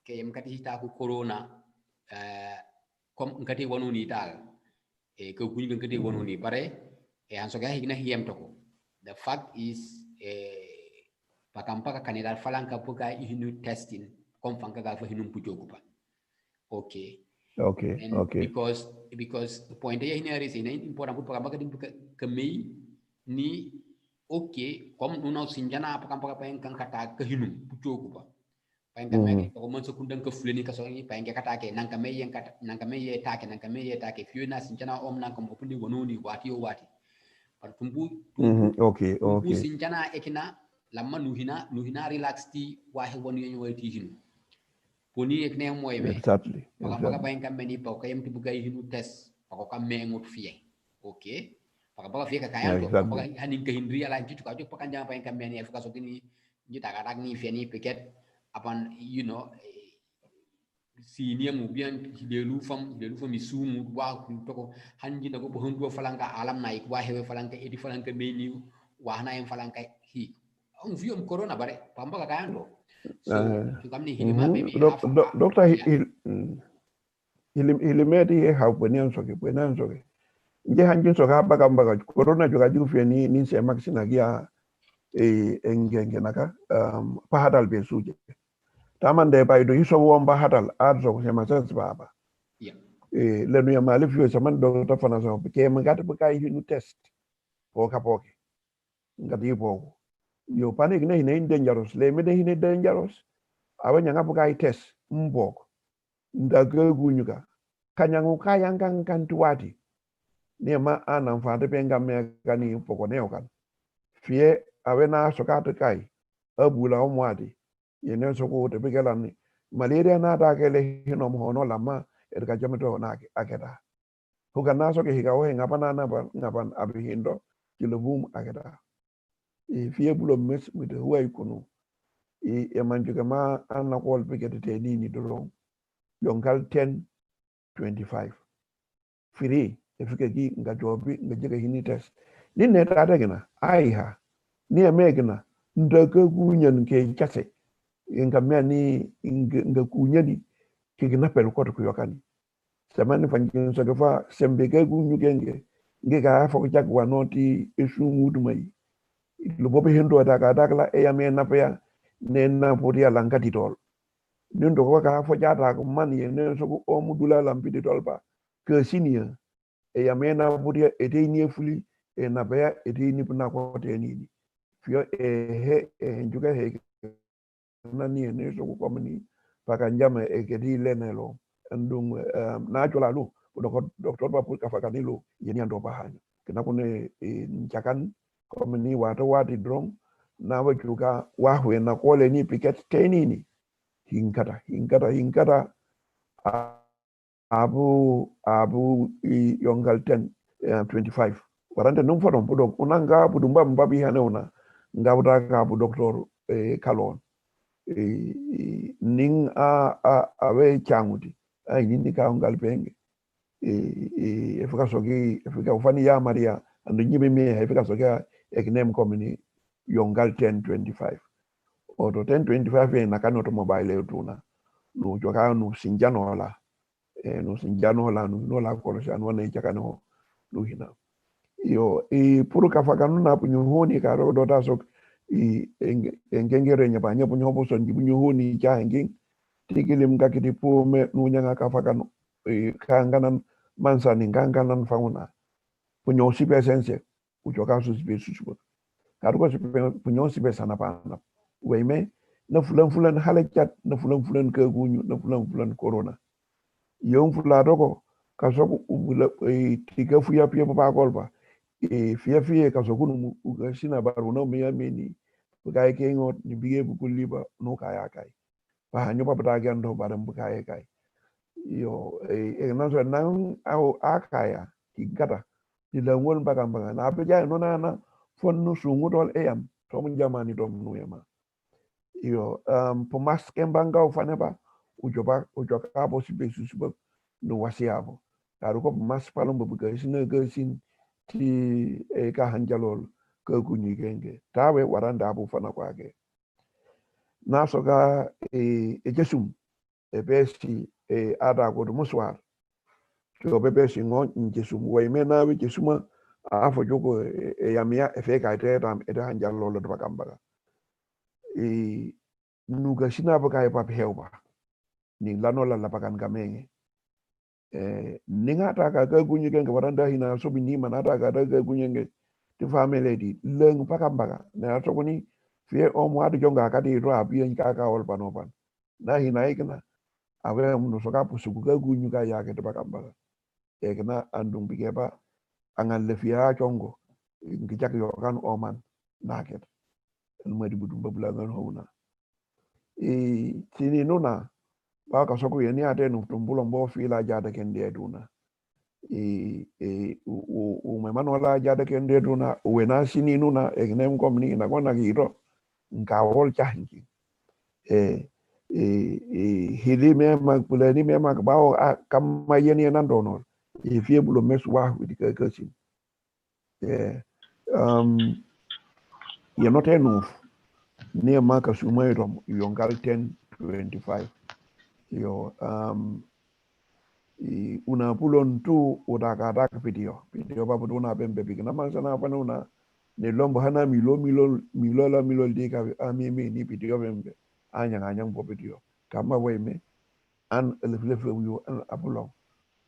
ke mkati hita ku corona kom mkati wanu ni tal ke kunyi mkati wanu ni pare hansoka higna hiem toko. The fact is pakampaka kanidal falanka puka ihinu testing komfanka ga fa hinum pujokupa. Okay. And okay. Because point ya hinari is important put pakampaka dim kemei ni okay kom nuna sinjana pakampaka pa yang kata ke hinum pujokupa. Painga magi ko mon so kundan ko fuleni ka so ni painga kata ke nanka me ye take fiona sinjana om nanka mo pundi wononi wati par tumbu okay sinjana ekina lamma nuhina relax ti wahe wonu yenyo wati hinu poni ekne moybe exactly paka painga meni pa ko yemti bugay hinu test pako ka mengot fiye okay paka fiye ka kayanto paka hanin ka hindri ala jitu ka jo paka njama painga meni afika so kini jita ka ni fiye ni piket upon senior mu bien hidelu fam isumu wa to hanji na go bohndo falanka alam na ik wa hewe falanka edi falanka meni wa na en falanka hi on viom corona bare pamba ka kayando so to kamni hilima maybe doctor hilimeti he ha pwenian soke nje hanji soka baga corona juga jufe ni se maxina gia engenge naka pahadal be suje tamande baydo hiso womba hadal arzo ko sema sens baba lenu ya malif yo saman do to fana so ke ngata be kay hinu test poke ngati po yo panik ne hine dangerous le me de hine dangerous awanya ngapo kay test mbok ndaga gunyuka kanyangu kayang kan tuwati ne ma anan fa de penga me kani poko ne okan fie awena sokata kai abula omwadi yene soko te begelani malaria na ta kele hinom hono lama erga jameto na akeda huka naso ke higawo he ngapana ngapan abihindo kilubum agada fiye bulo mes mite huwa ikunu manjuke ma anna kol pikete te nini doron yonkal 10-25 free efike gi nga jobi nga jega hini test ni ne tata gina aiha ni emegina ndaka kunyan ke chase nga meni nga kunyani ke gina pelu ko to yokani samani fanjin so gafa sembe ke kunyu genge nge ga fo jak wanoti esu mudumai lo bobe hendo daga dagla e yame na pa ne na podia langati tol nindo ko ka fo jata ko man ye ne so ko mudula lampi tol ba ke sinia e yame na podia e te ni fuli e na ba e te ni na ko te ni fio e he e njuga he na ni ne so ko mani paka njama e ke di lenelo ndung na jola lu ko doctor ba pul ka fakanilo yeni ando ba hanya kina kune nchakan ko mani wata wati drong na wa juga wa hwe na kole ni piket tenini hinkata abu yongal 10-25 warante num fodon budok unanga budumba mbabi hane una ngawda ka bu doctor kalon ning awe changuti ay nindi ka ngal penge efika soki efika ufani ya maria ando nyibe me efika soki eknem komini yongal 10-25 oto 10-25 na kano to mobile utuna no joka no sinjano la no sinjano la no la ko sha no na jakano no hina yo puru kafakanu na punyo honi ka ro dota sok engengere nya banya punyo bo son punyo honi ja engeng tikilim ka kiti pu me no nya kafakanu kanganan mansani kanganan fauna punyo sipe sense ujoka su sipe susubo karuko sipe punyo sipe sana pana weime na fulan halachat na fulan ka gunyu na fulan corona yon fula doko kasoko ubula tika fuya pia pa kolba fia kasoko nu sina baruna me yameni bukai ke ngot ni bige bukuliba no kaya kai pa hanyo pa bata gando baram bukai kai yo na so nan au akaya kigata dilangol bagamba na apeja no na fonno sungutol eyam to mun jamani to mun yama yo pomas kembanga ufaneba ujoka bo sibe susuba no wasiabo taruko pomas palom buga sina gasin ti ka hanjalol ka kunyi genge tawe waranda abu fana kwake nasoga jesum besi ada ko muswar to besi ngon jesum wayme na we jesuma afo jogo yamia efeka itetam eda hanjalol do bakamba nuga sina baka pa helba ni lano la pakan kamenge ninga ta ka gunyi gen waranda hina so bini manata ka ga gunyi gen ti family di leng pakambaka na to kuni fie o mo adu jonga ka di ro abi en ka ol panopan na hina ikna awe mun so ka pusu ga gunyi ka ya ke pakambaka ekna andung bigeba angan le fia chongo ngi jak yo kan oman naket mo di budum babula ngan hona tini nuna ba ka soko yeni ate no tumbulo mbo fila jada kende duna u me manola jada kende duna wena sini nuna egnem komni na kona giro nka wol chahingi hili me magpulani me magbawo kama yeni nan donor fie bulo meswa with the kasi you're not enough near maka sumayrom yongal 10-25 yo una pulon tu udaka video babu una bembe bigina mansana panuna ne lombo hana milo dika ami ni video bembe anyang bo video kama weme an eleflefe yo an apulon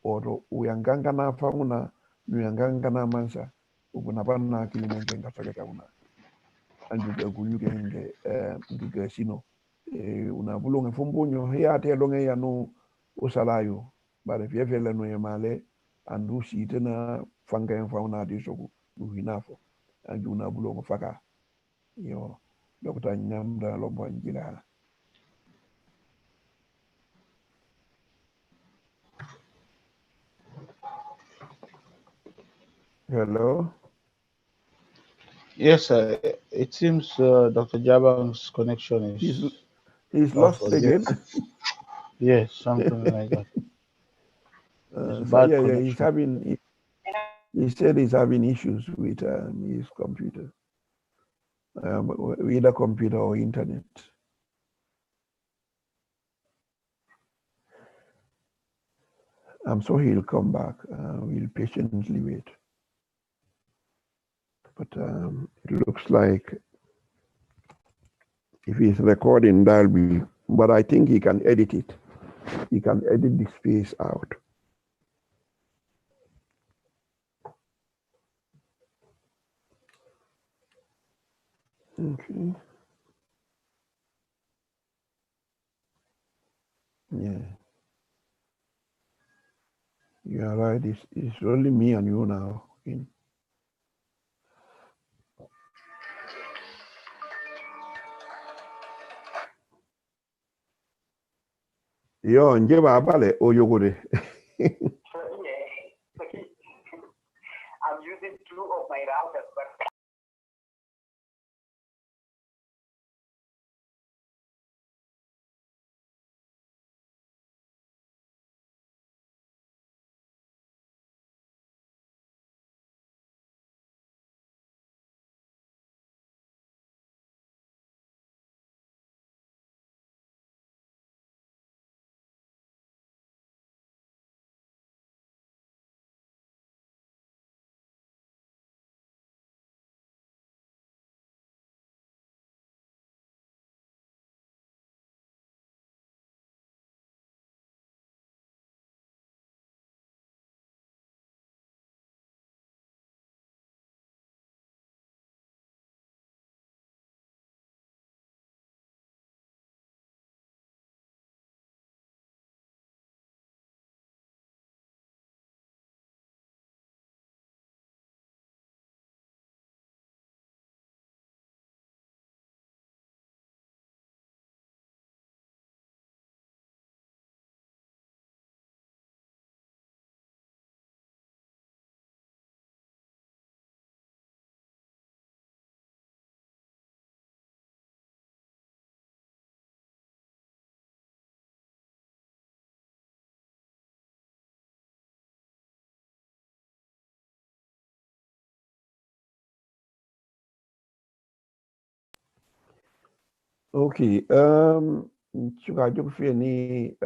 oto uyanganga na fauna uyanganga na mansa ukuna pana kilinenge ngasake kauna anjuga kunyuke nge ngiga sino una bulonge fumbunyo ya te longe ya no usalayo bare fie la no yemale andu sitena fanga en fauna di soku du hinafo anju una bulonge faka yo dokta nyamda lombo njila Hello. Yes, it seems Dr. Jabang's connection He's is he's off lost again. again. Yes, something like that. It's So bad yeah, connection. he said he's having issues with his computer, either computer or internet. I'm sure he'll come back. We'll patiently wait. But it looks like if he's recording, that'll be. But I think he can edit it. He can edit the space out. Okay. Yeah. You're right. It's only me and you now. Yo, nje ba bale oyogore. I'm using two of my routers, but Okay. Chuka jok fie ni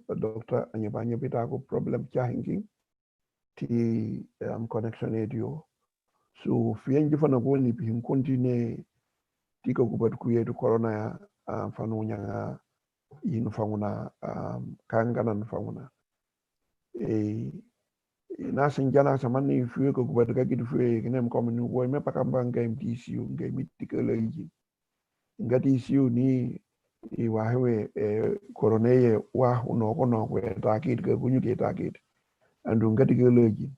Dr. Anyabanya bita ko problem chahingi ti connection radio. So fie njifa na goni pi continue tika kubat kuye tu corona ya fanu nyanga yin fanguna kangana fanguna. E na sinjana samani fie ko kubat ka kitu fie kinem komini wo me pakamba ngam TCU ngam tika leji. Ngati TCU ni iwahewe koroneye wa uno kwe takit ke kunyu ke takit andu ngati ke leji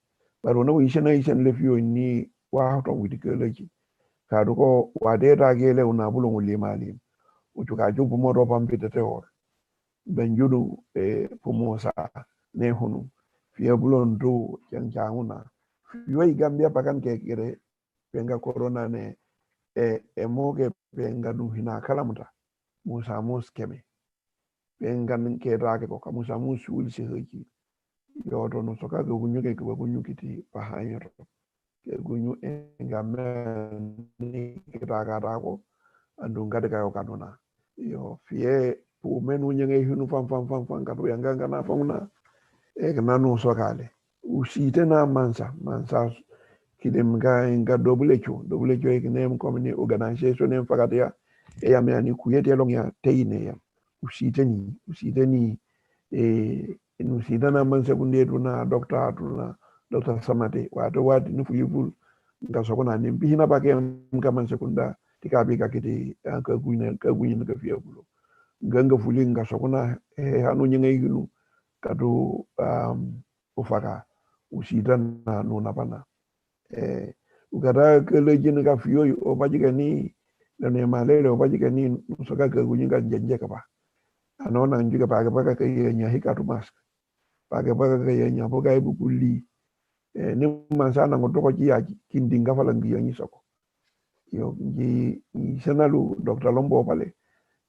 baro no ishen le fio ni wa to wit ke leji ka do ko wa de ta ke le una bulo nguli mali uju ka jubu mo ro pam pite te ho ben judu pumo sa ne hunu fie bulo ndo yang janguna fio igambia pakan ke kire penga corona ne mo ke penga du hina kalamuta musa mus keme pengan ke rake ko kamusa musu ul se hoki yo to no soka go gunyu ke go gunyu kiti pahanyo ke gunyu engamen ni ke raga rago andu ngade ka yo kanona yo fie pu menu nyenge hunu fam ka to yanga na famuna e kana no sokale usite na mansa kidem ga double cho ke nem komini organization em fagatia e ya me ani kuyete long ya teine ya usite ni nusida na man sekunde tuna dokta samate wato wati nufu yiful nga sokona ni bihina pake mga man sekunda tika bika kiti ka guina ka fiya bulo ganga fuli nga sokona hanu nyenge yulu kadu ufaka usida na nuna pana ukata kele jini ka fiyo opajika ni na malele opajika ni nusoka ka gunyinga njenjeka pa anaona njuka pake paka ka yenya hikatu mask pake paka ka yenya poka ibu kuli ni mansana ngotoko ya kindinga fala ngiyo nyisoko yo ji senalu Dr. Lombo pale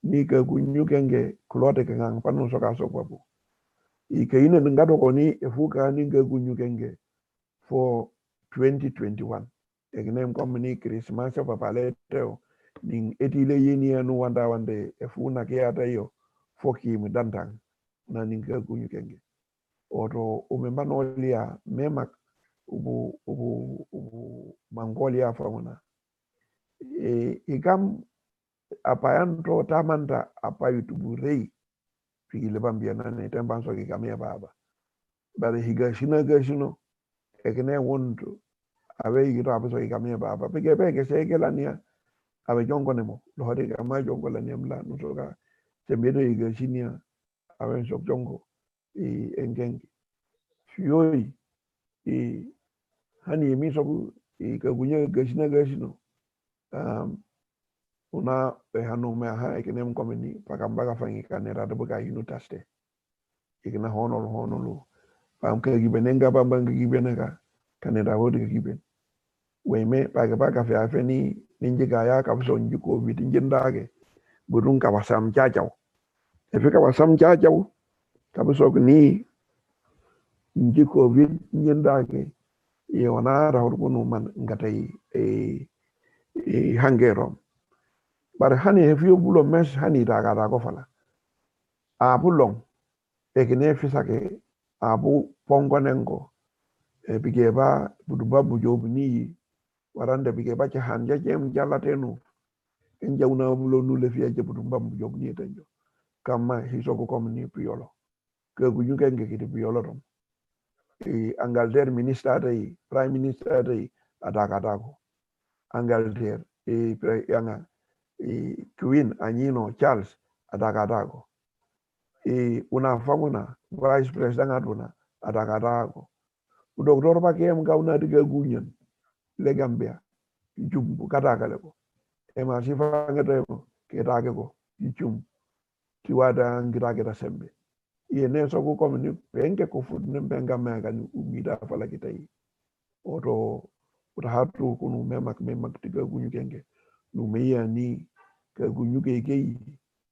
ni ka kunyu kenge klote ke ngang panu soka sokwa bu ke ine ngado ko ni efuka ni ga kunyu kenge for 2021 egnem kom ni Christmas pa pale teo ning etile yini anu wanda wande efuna ke ata yo foki mdantang na ninga kunyu kenge oto umembano lia memak ubu Mongolia famuna igam apayanto tamanta apa yutubu rei figile bambia nane tembanso kigamia baba bale higashina gashino ekene wonto awe yiro abaso kigamia baba pege segela nia awe jongo nemo lohore kama jongo la niamla nusoka tembedo higashinia awe sok jongo engengi fioi hani mi sobu kagunya gashino una hanu me ha ekene komeni pakambaga fangi kanera de buga yinu taste ikina honolu pam ke gibenenga bambanga gibenega kanera wodi giben weme paga fe afeni ninjiga ya kapso njiko vit njindage burun ka wasam jajaw e fika wasam jajaw kapso ni njiko vit njindage e wana rawr kunu man ngatai hangero bar hani hefiyo bulo mes hani daga ko fala abu long ekene fisake abu pongonengo bigeba buduba bujobu ni warande bigeba ci hanja jem jalatenu en jawna bulo nule fiya je buduba bujobu ni tanjo kama hisoko komni piolo ke gu yuke ngeki piolo rom Angleterre minister dai prime minister dai adako Angleterre yanga Queen Anyino Charles adako una famuna vice president aduna adako doctor ba kem gauna diga gunyen le Gambia jumbu kataka leko e ma si fanga to ke take ko jum ti wada ngira geta sembe ye ne so ko komni penke ko fut ne benga mega ni umida fala kitai oto uta hatu kunu memak diga gunyu kenge no meya ni ka gunyu ke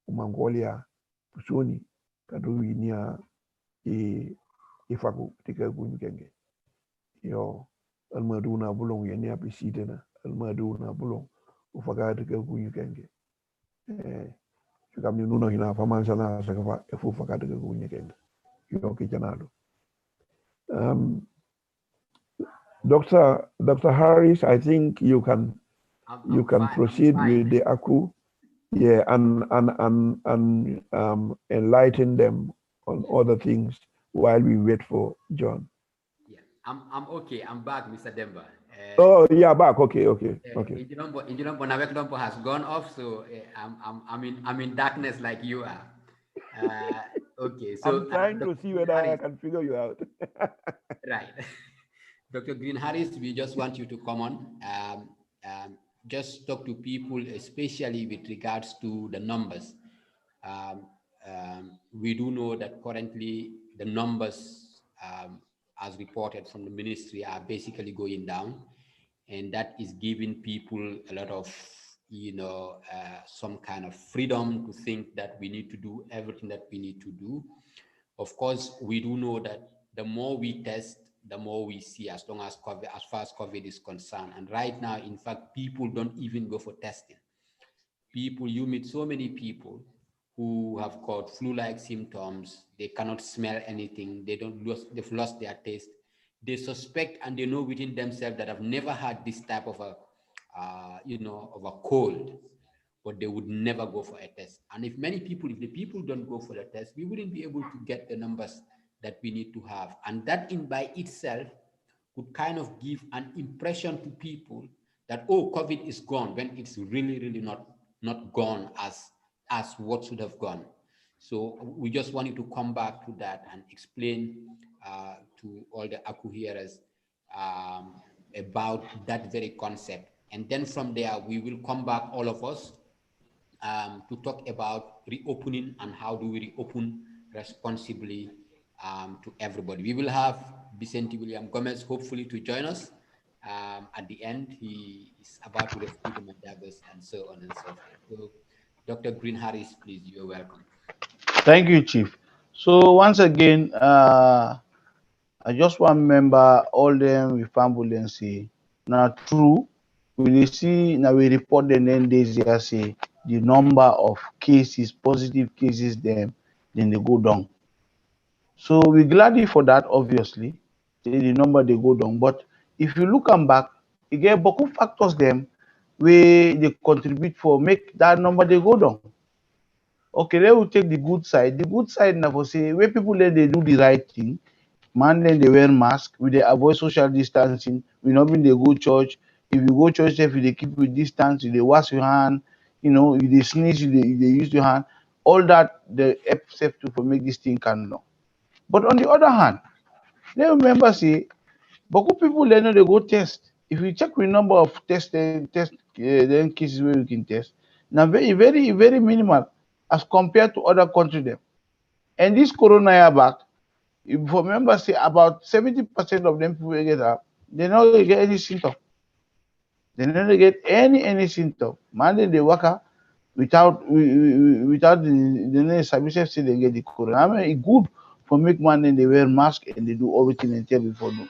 Mongolia pusoni kadu inia ifaku diga gunyu kenge yo almaduna bulong yani apisidena almaduna bulong ufagade ke kunyu kenge kami nuno hina famansa na sakafa efu fakade ke kunyu kenge yo kijanado Dr. Harris, I think you can proceed with the AKU, yeah, and enlighten them on other things while we wait for John. Yeah, I'm okay. I'm back, Mr. Demba. Oh, yeah, back. Okay. Injilombo Naveklombo has gone off, so I'm in darkness like you are. Okay, so I'm trying to see whether I can figure you out. Right. Dr. Green Harris, we just want you to come on, just talk to people, especially with regards to the numbers. We do know that currently the numbers, as reported from the ministry, are basically going down, and that is giving people a lot of, some kind of freedom to think that we need to do everything that we need to do. Of course, we do know that the more we test, the more we see, as long as COVID, as far as COVID is concerned. And right now, in fact, people don't even go for testing. You meet so many people who have got flu-like symptoms. They cannot smell anything. They've lost their taste. They suspect and they know within themselves that I've never had this type of a cold, but they would never go for a test. And if the people don't go for the test, we wouldn't be able to get the numbers that we need to have. And that in by itself could kind of give an impression to people that, oh, COVID is gone, when it's really, really not gone as what should have gone. So we just wanted to come back to that and explain to all the AKU hearers about that very concept. And then from there, we will come back, all of us, to talk about reopening and how do we reopen responsibly to everybody. We will have Vicente William Gomez, hopefully to join us. At the end, he is about to rescue the Manjagos and so on and so forth. So, Dr. Green Harris, please, you're welcome. Thank you, Chief. So once again, I just want member all them with ambulancy. Now true, we see now we report the name days here say the number of cases, positive cases them, then they go down. So we gladly for that, obviously. Say the number they go down. But if you look them back, you get boku factors them where they contribute for make that number they go down. Okay, let we take the good side. The good side now for say where people then they do the right thing. Man then they wear mask, we they avoid social distancing, we not been they go church. If you go church, if you they keep with distance, you they wash your hand, you they sneeze, you they use your hand. All that the help safe to for make this thing can know. But on the other hand, let remember say, Boku people they know they go test. If you check the number of test then cases where you can test, now very minimal as compared to other countries them. And this corona year back, if for remember say about 70% of them people wey get am, they no dey get any symptom. They no dey get any symptom. Man dey waka without the no sabi sef say they get the corona. I mean, e good for make man dem dey wear mask and they do everything dem tell before do.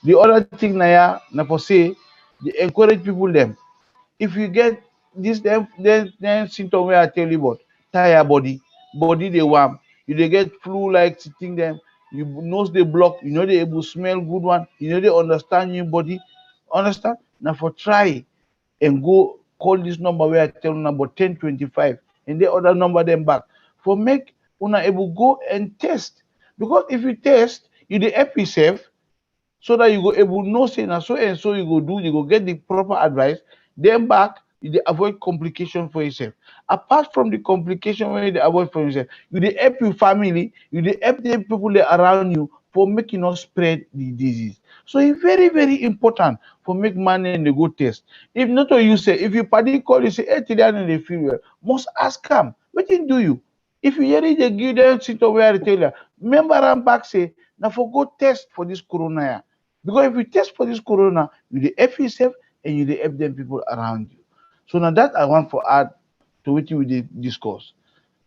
The other thing na for say dey encourage people them. If you get this then symptom wey I tell you about, tire body dey warm, you dey get flu like thing them, you nose dey block, you no dey able smell good one, you no dey understand your body, understand? Na for try and go call this number wey I tell una about 1025 and the other number them back for make una able go and test. Because if you test, you dey help yourself so that you go able know say na so and so you go do, you go get the proper advice. Then back, you dey avoid complication for yourself. Apart from the complication when you dey avoid for yourself, you dey help your family, you dey help the people that around you for making not spread the disease. So it's very important for make man and they go test. If not to you say, if you party call you say, hey, today I no dey feel well, must ask them, wetin do you? If you hear it, they give them symptom where I tell you, remember am back say, now for go test for this corona. Because if you test for this corona, you dey help yourself and you dey help them people around you. So now that I want for add to what we did discuss.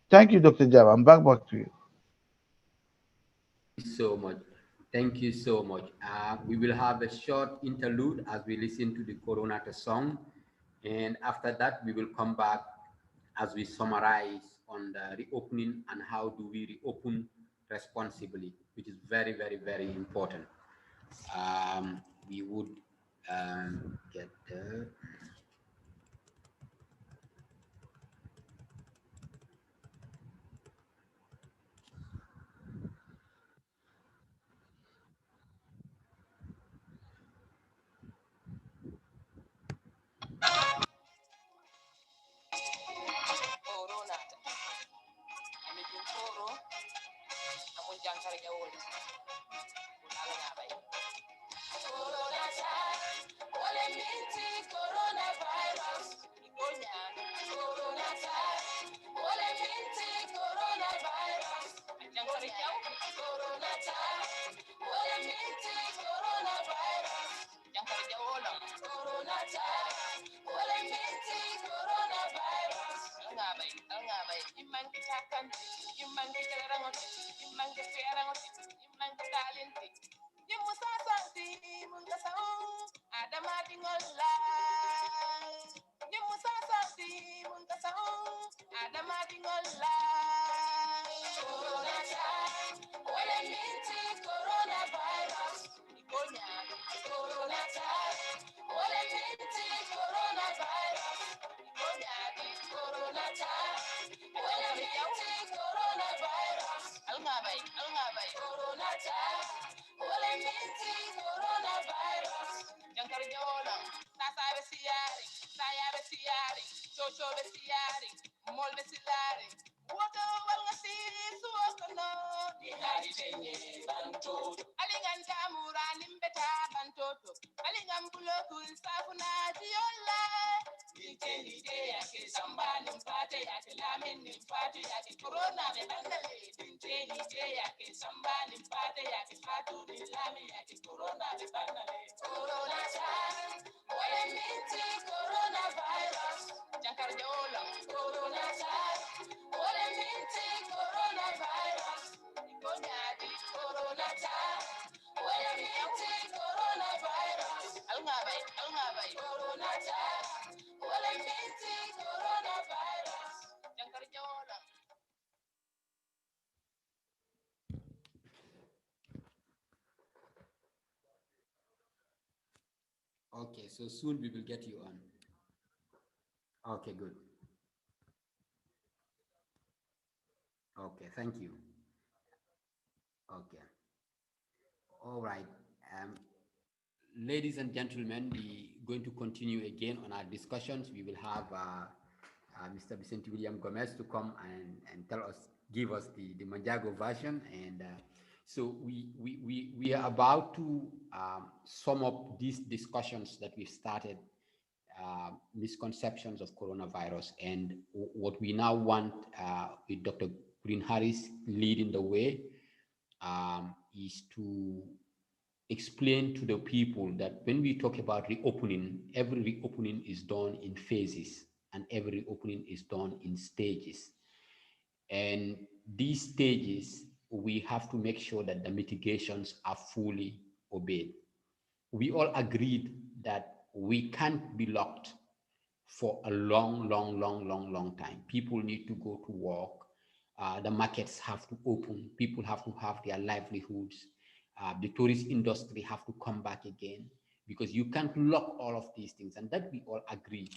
Thank you, Dr. Jab. I'm back to you. So much. Thank you so much. We will have a short interlude as we listen to the Coronata song. And after that, we will come back as we summarize on the reopening and how do we reopen responsibly, which is very important. We would get the Coronata. Amigin Toro, Amun Jankara Jawoli. Coronata, ole minti coronavirus. Ikonya, Coronata, ole minti coronavirus. Jankara Jaw, Coronata, ole minti coronavirus. Jankara Jawola, Coronata, ole minti coronavirus. Angabay, imang kitakan, imang kitarangot, imang kitarangot, imang kitalinti. Yimusasati muntasau adama dingola. Yimusasati muntasau adama dingola. Coronata, ole minti coronavirus. Ikonya, Coronata, ole minti coronavirus. Ikonya di Coronata, ole minti coronavirus. Alngabay, Coronata. Ole minti coronavirus. Jankar Jola, Nasa Besiari, Saya Besiari, Jojo Besiari, Mol Besiari. Waka Walasi, Suokono, Nihari Tenye, Banto. Alingan Jamura, Nimbeta, Bantoto. Alingan Bulokul, Safuna, Diola. Nite, Ake Samba, Nimpate, Akela, Amin nimpate yake corona de bandale dinteni je yake samba nimpate yake fatu nilami yake corona de bandale corona time wale minti corona virus jakar jolo corona time wale minti corona virus ikonyadi corona time wale minti corona virus alngabai corona time wale minti corona virus jakar jolo. Okay, so soon we will get you on. Okay, good. Okay, thank you. Okay. All right. Ladies and gentlemen, we're going to continue again on our discussions. We will have Mr. Vicente William Gomez to come and tell us, give us the Manjago version. And so we are about to sum up these discussions that we've started, misconceptions of coronavirus. And what we now want with Dr. Green Harris leading the way is to explain to the people that when we talk about reopening, every reopening is done in phases and every reopening is done in stages. And these stages, we have to make sure that the mitigations are fully obeyed. We all agreed that we can't be locked for a long time. People need to go to work. The markets have to open. People have to have their livelihoods. The tourist industry have to come back again, because you can't lock all of these things. And that we all agree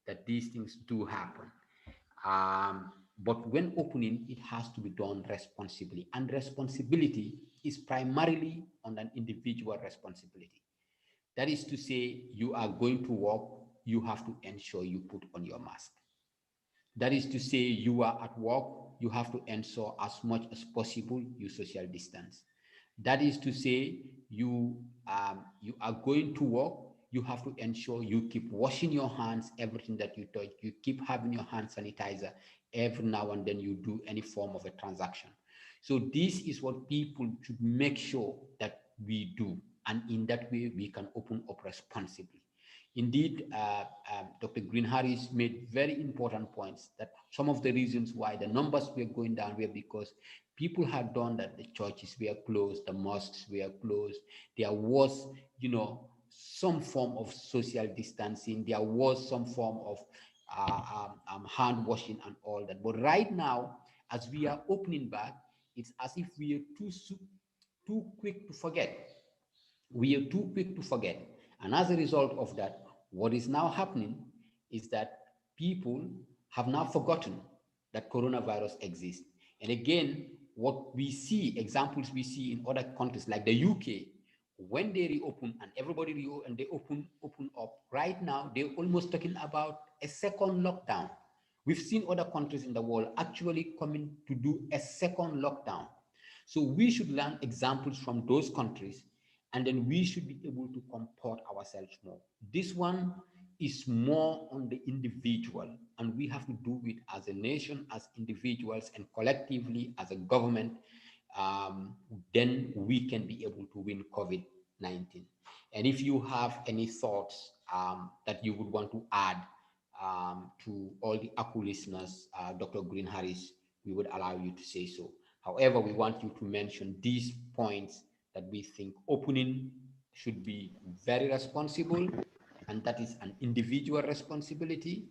that these things do happen. But when opening, it has to be done responsibly. And responsibility is primarily on an individual responsibility. That is to say, you are going to work, you have to ensure you put on your mask. That is to say, you are at work, you have to ensure as much as possible you social distance. That is to say, you are going to work, you have to ensure you keep washing your hands, everything that you touch, you keep having your hand sanitizer every now and then you do any form of a transaction. So this is what people should make sure that we do. And in that way, we can open up responsibly. Indeed, Dr. Green Harris made very important points that some of the reasons why the numbers were going down were because people had done that. The churches were closed, the mosques were closed. There was, some form of social distancing. There was some form of hand washing and all that. But right now, as we are opening back, it's as if we are too quick to forget. We are too quick to forget. And as a result of that, what is now happening is that people have now forgotten that coronavirus exists. And again, what we see, examples we see in other countries like the UK, when they reopen and everybody and they open up, right now, they're almost talking about a second lockdown. We've seen other countries in the world actually coming to do a second lockdown. So we should learn examples from those countries, and then we should be able to comport ourselves more. This one is more on the individual, and we have to do it as a nation, as individuals, and collectively as a government. Then we can be able to win COVID-19. And if you have any thoughts that you would want to add to all the ACU listeners, Dr. Green Harris, we would allow you to say so. However, we want you to mention these points that we think opening should be very responsible, and that is an individual responsibility.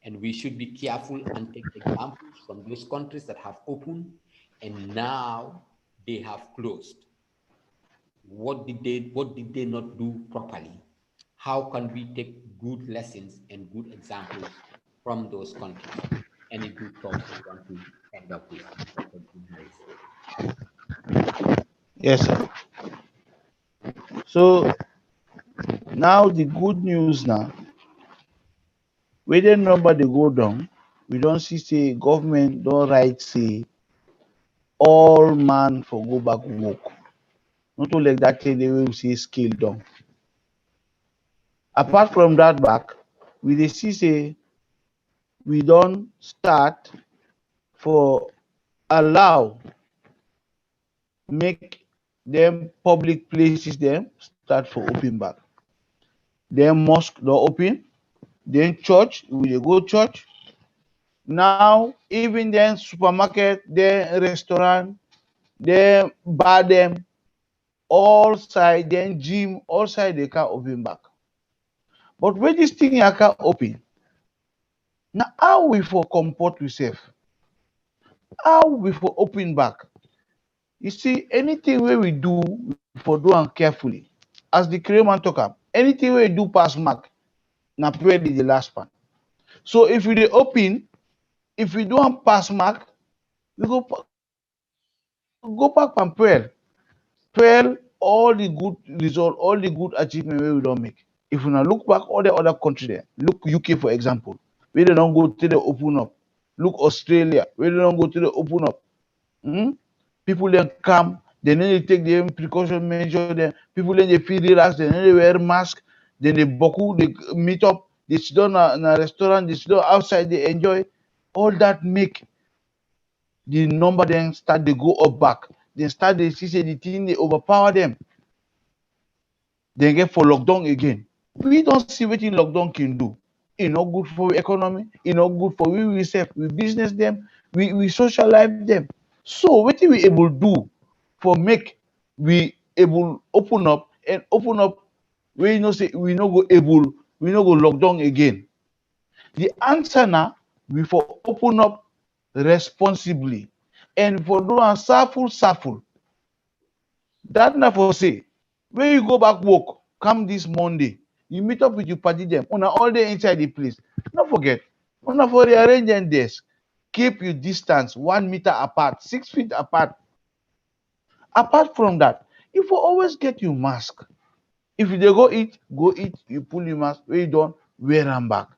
And we should be careful and take examples from those countries that have opened and now they have closed. What did they not do properly? How can we take good lessons and good examples from those countries? Any good thoughts you want to end up with, Dr. Harris? Yes, sir. So now the good news now, whether number they go down, we don't see say government don't write say all man for go back work. Not only like that thing they will say scale down. Apart from that back, we dey see say we don't start for allow make them public places them start for open back. Then mosque door open, then church, we dey go church. Now even then supermarket, then restaurant, then bar them, all side, then gym, all side they can open back. But when this thing you can open, now how we for comport ourselves? How we for open back? You see, anything where we do, we for do am carefully. As the Korean man talk am, anything where we do pass mark, na prayer is the last part. So if we dey open, if we do am pass mark, we go back and prayer all the good result, all the good achievement wey we don make. If una look back all the other country there, look UK for example, wey dem don go till dey open up. Look Australia, wey dem don go till dey open up. um People dem calm, dem no dey take the precaution measure dem. People dem dey feel relax, dem no dey wear mask, dem dey boku, dey meet up, dey sit down na restaurant, dey sit down outside dey enjoy. All that make the number dem start dey go up back. Dem start dey see say the thing dey overpower dem. Dem get for lockdown again. We don see wetin lockdown can do. E no good for economy, e no good for we sef, we business dem, we social life dem. So wetin we able do for make we able open up and open up wey you know say we no go able, we no go lock down again. The answer na we for open up responsibly and for do am careful. That na for say when you go back work come this Monday, you meet up with your party dem, una all dey inside the place. No forget, una for rearrange dem desk. Keep your distance 1 meter apart, 6 feet apart. Apart from that, you for always get your mask. If you dey go eat, you pull your mask wey you don wear am back.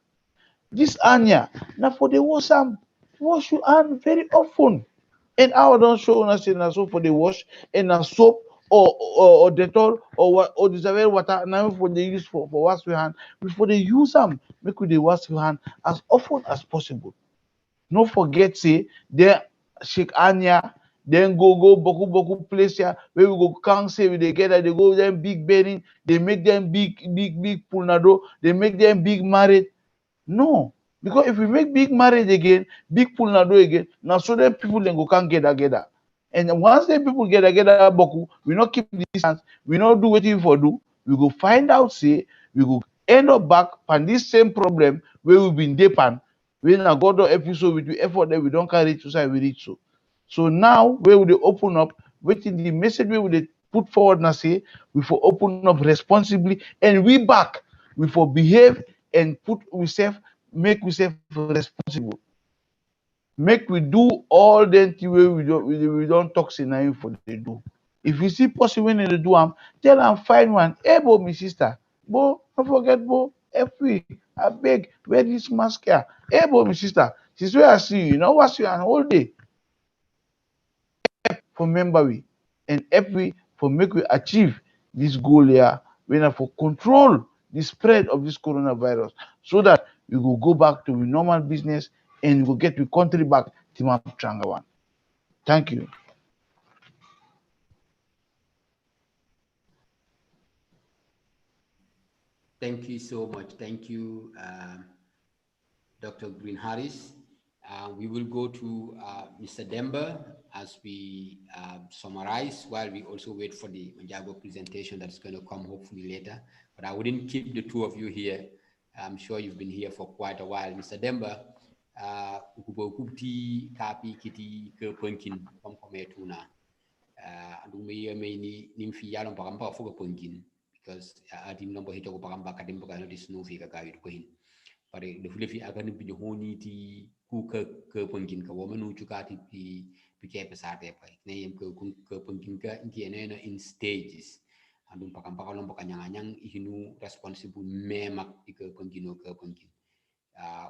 This anya na for dey wash am, wash your hand very often. And how I don show una say na so for dey wash, and na soap or Dettol or dissolved water na we for dey use for wash your hand. We for dey use am make we dey wash your hand as often as possible. No forget say dem shake anya, then go boku place here where we go come say we dey gather, dey go them big bedding, they make them big punado, they make them big marriage. No, because if we make big marriage again, big punado again, now so then people then go come gather. And once then people gather boku, we not keep the distance, we not do wetin we for do, we go find out say we go end up back on this same problem where we been dey pan. We na God don help you so with the effort that we don't carry to side we reach so. So now where we dey open up, wetin the message wey we dey put forward na say we for open up responsibly and we back, we for behave and put ourselves, make ourselves responsible. Make we do all them things wey we don't talk say na for dey do. If you see person wey dey do am, tell am find one. Hey bo, my sister, bo, don't forget bo, help me, I beg, wear this mask here. Hey bo, my sister, since where I see you, you know wash your hand all day. For member we and help we for make we achieve this goal here, we na for control the spread of this coronavirus, so that we will go back to normal business and we will get the country back to my one. Thank you. Thank you so much. Thank you, Dr. Green Harris. We will go to Mr. Demba as we summarize while we also wait for the Manjago presentation that's going to come hopefully later. But I wouldn't keep the two of you here. I'm sure you've been here for quite a while. Mr. Demba, kubti kapi kiti ke punkin tuna. Andumi ni nimfi yalon pakampa fuga punkin because adim nombo hito ko pakamba kadim pakano disnufi kakawit ko hin. Pare the flefi akan bi honi ti ku ke punkin ka woman u chukati pi ke pesate pa ne yem ke punkin ka intiene in stages andum pakam pakalom pakanyang ihinu responsible memak ke punkin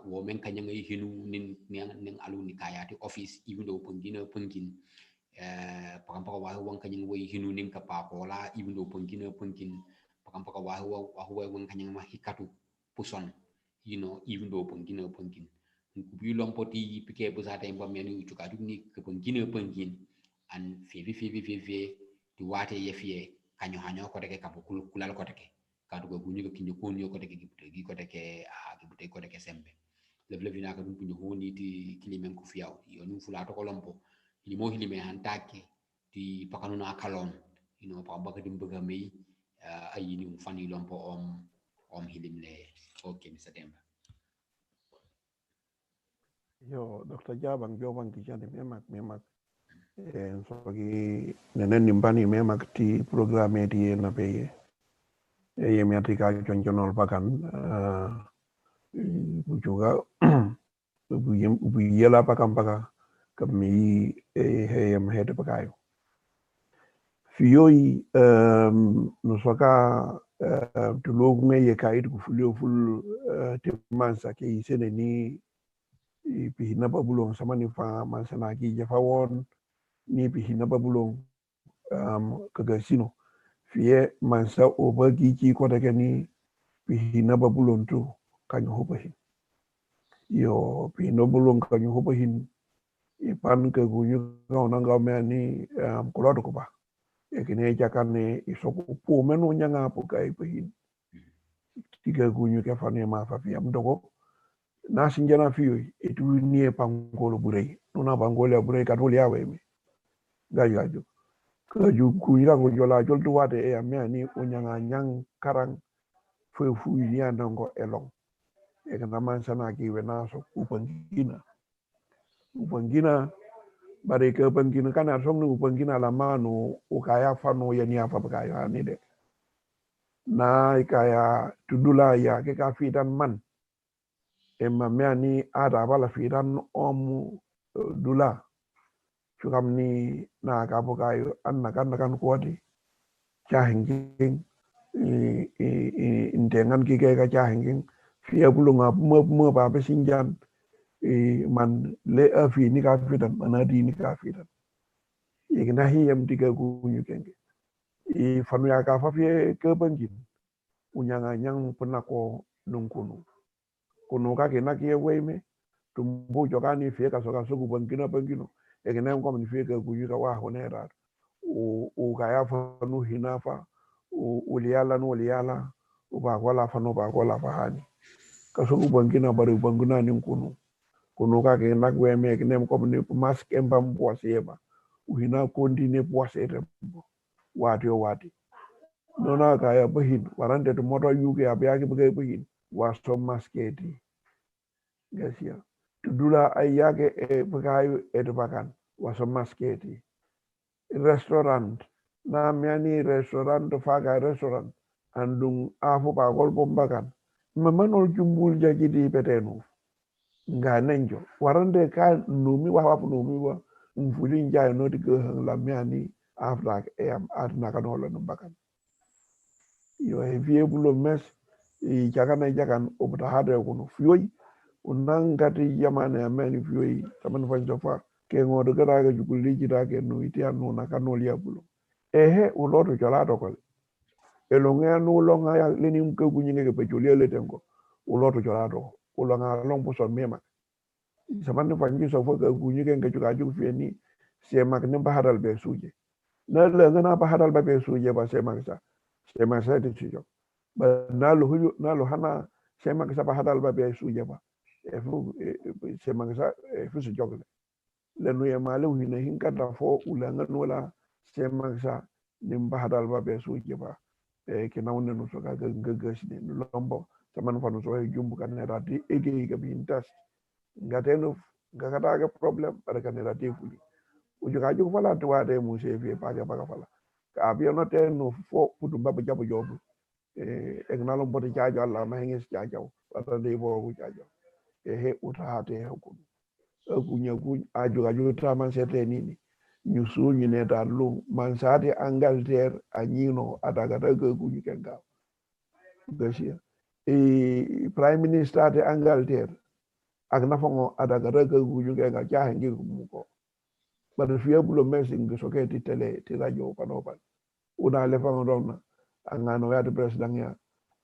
woman kanyang ihinu nin alu ni kaya ti office even though punkin pakam pakawa wang kanyang way hinu nin kapakola even though punkin pakam pakawa wang kanyang mahikatu puson, you know, even though punkin kubi lompoti pike busata imba meni uchuka dugni kepengine pengin an fevi di wate yefie kanyo hanyo ko teke kapo kulal ko teke kadu go gunyu ko kinyo konyo ko teke gi ko teke gibute ko teke sembe level vina ka dum kunyo honi ti kilimen ko fiaw yonu fula to ko lompo ilimo hilime hantake di pakanuna kalon pa baka dim bëgga may ayini fani lompo om hilimle okay Mr. Demba. Yo, Dr. Jabang Jobang kijani memak sogi nenen nimbani memak ti programme ti na peye yemi atika jonjonol bakan bujuga bu yela pakam paka kami heyem hede pakayo fiyoi no soka tulogu ngeye kaidu kufulio ful timansa ki sene ni pihina babulong sama ni fa mansana ki jafawon ni pihina babulong kagasino fiye mansa oba ki ko daga ni pihina babulong tu kanyo hobahin yo pihina babulong kanyo hobahin ipan ke gunyu ngau nga me ni kulodo ko ba e kene jakane isoko po meno nyanga po kai pahin tiga gunyu ke fane ma fa fiam dogo na sinjana fiyo itu nie pangolo burei nuna pangolo burei katuli yawe mi gajo kaju kuira ko jola jol to wade e amia ni unyanga nyang karang fu ni andongo elong e kana man sana ki wenaso upangina bare ke pangina kana song nu upangina la mano ukaya fano ya ni apa bakaya ni de na ikaya tudula ya ke ka fitan man emma meani ada bala fitan om dula cukam ni na kapo kayo anna kan kuwadi cahengking intengan kike ka cahengking fiya bulunga mo ba besinjan man le afi ni ka fitan manadi ni ka fitan igna hiyam diga gunyu kenge fanu ya ka fa fiye ke bangin unyanga nyang penako nungkunu kuno ka ke na ke weme tumbu jogani fiye ka soka sugu bangino egena ngom ni fiye ka gunyu ka wa honera o kaya fanu hinafa o liala no liala o ba wala fanu ba wala fahani ka sugu bangina bari banguna ni kuno ka ke na weme egena ngom ni mask embam boaseba uhina kondi ne boasere wati nona kaya bahin warande to moto yuke abiaki bage bahin wasto masketi gasia tudula ayake e bagayu edbakan waso masketi restaurant na miani restaurant faga restaurant andung afu ba gol bombakan mamanol jumbul jagidi petenu nganenjo warande ka numi wa wapu numi wa mfuli njay no digo la miani afla am adna kanola numbakan yo e viebulo mes i jakan obta hade kono fiyoy unangati yamane amen fiyoy taman fanjo fa ke ngodo gara ga jukuli jida ke no iti anu na kanol yabulo ehe uloto jolado ko elonga no longa ya leni mke gunyinge ke pejoli le tengo uloto jolado ulonga long puso mema taman fanjo so fa ga gunyinge ke juga juk fieni sema ke bahadal be suje na le ngana bahadal be suje ba sema sa de tijo ba nalo hana sema kisa ba hadal ba be suje ba fu sema kisa fu su jogle le no ya malu hina hinka da fo ulanga nola sema kisa nim ba hadal ba be suje ba ke nawne no so ga gagas ne no lombo taman fa no so e jumbu kan ne rati ege ga bin tas ngateno ngakata ga problem para kan rati fuli ujuga ju fala to wade mu se fi pa ga fala ka bi no te no fo putu ba jabo jobu egnalo bote jajo alla ma henges jajo wata de bo ku jajo he utahate he ko kunya ku ajo traman sete nini nyusu nyine da lu mansate Angleterre anyino adaga daga kunyi kenga gasia prime minister de Angleterre agna fongo adaga daga kunyi kenga jahangi ko bada fiya bulo messing soke ti tele ti radio panopan una le fango donna angano ya de president ya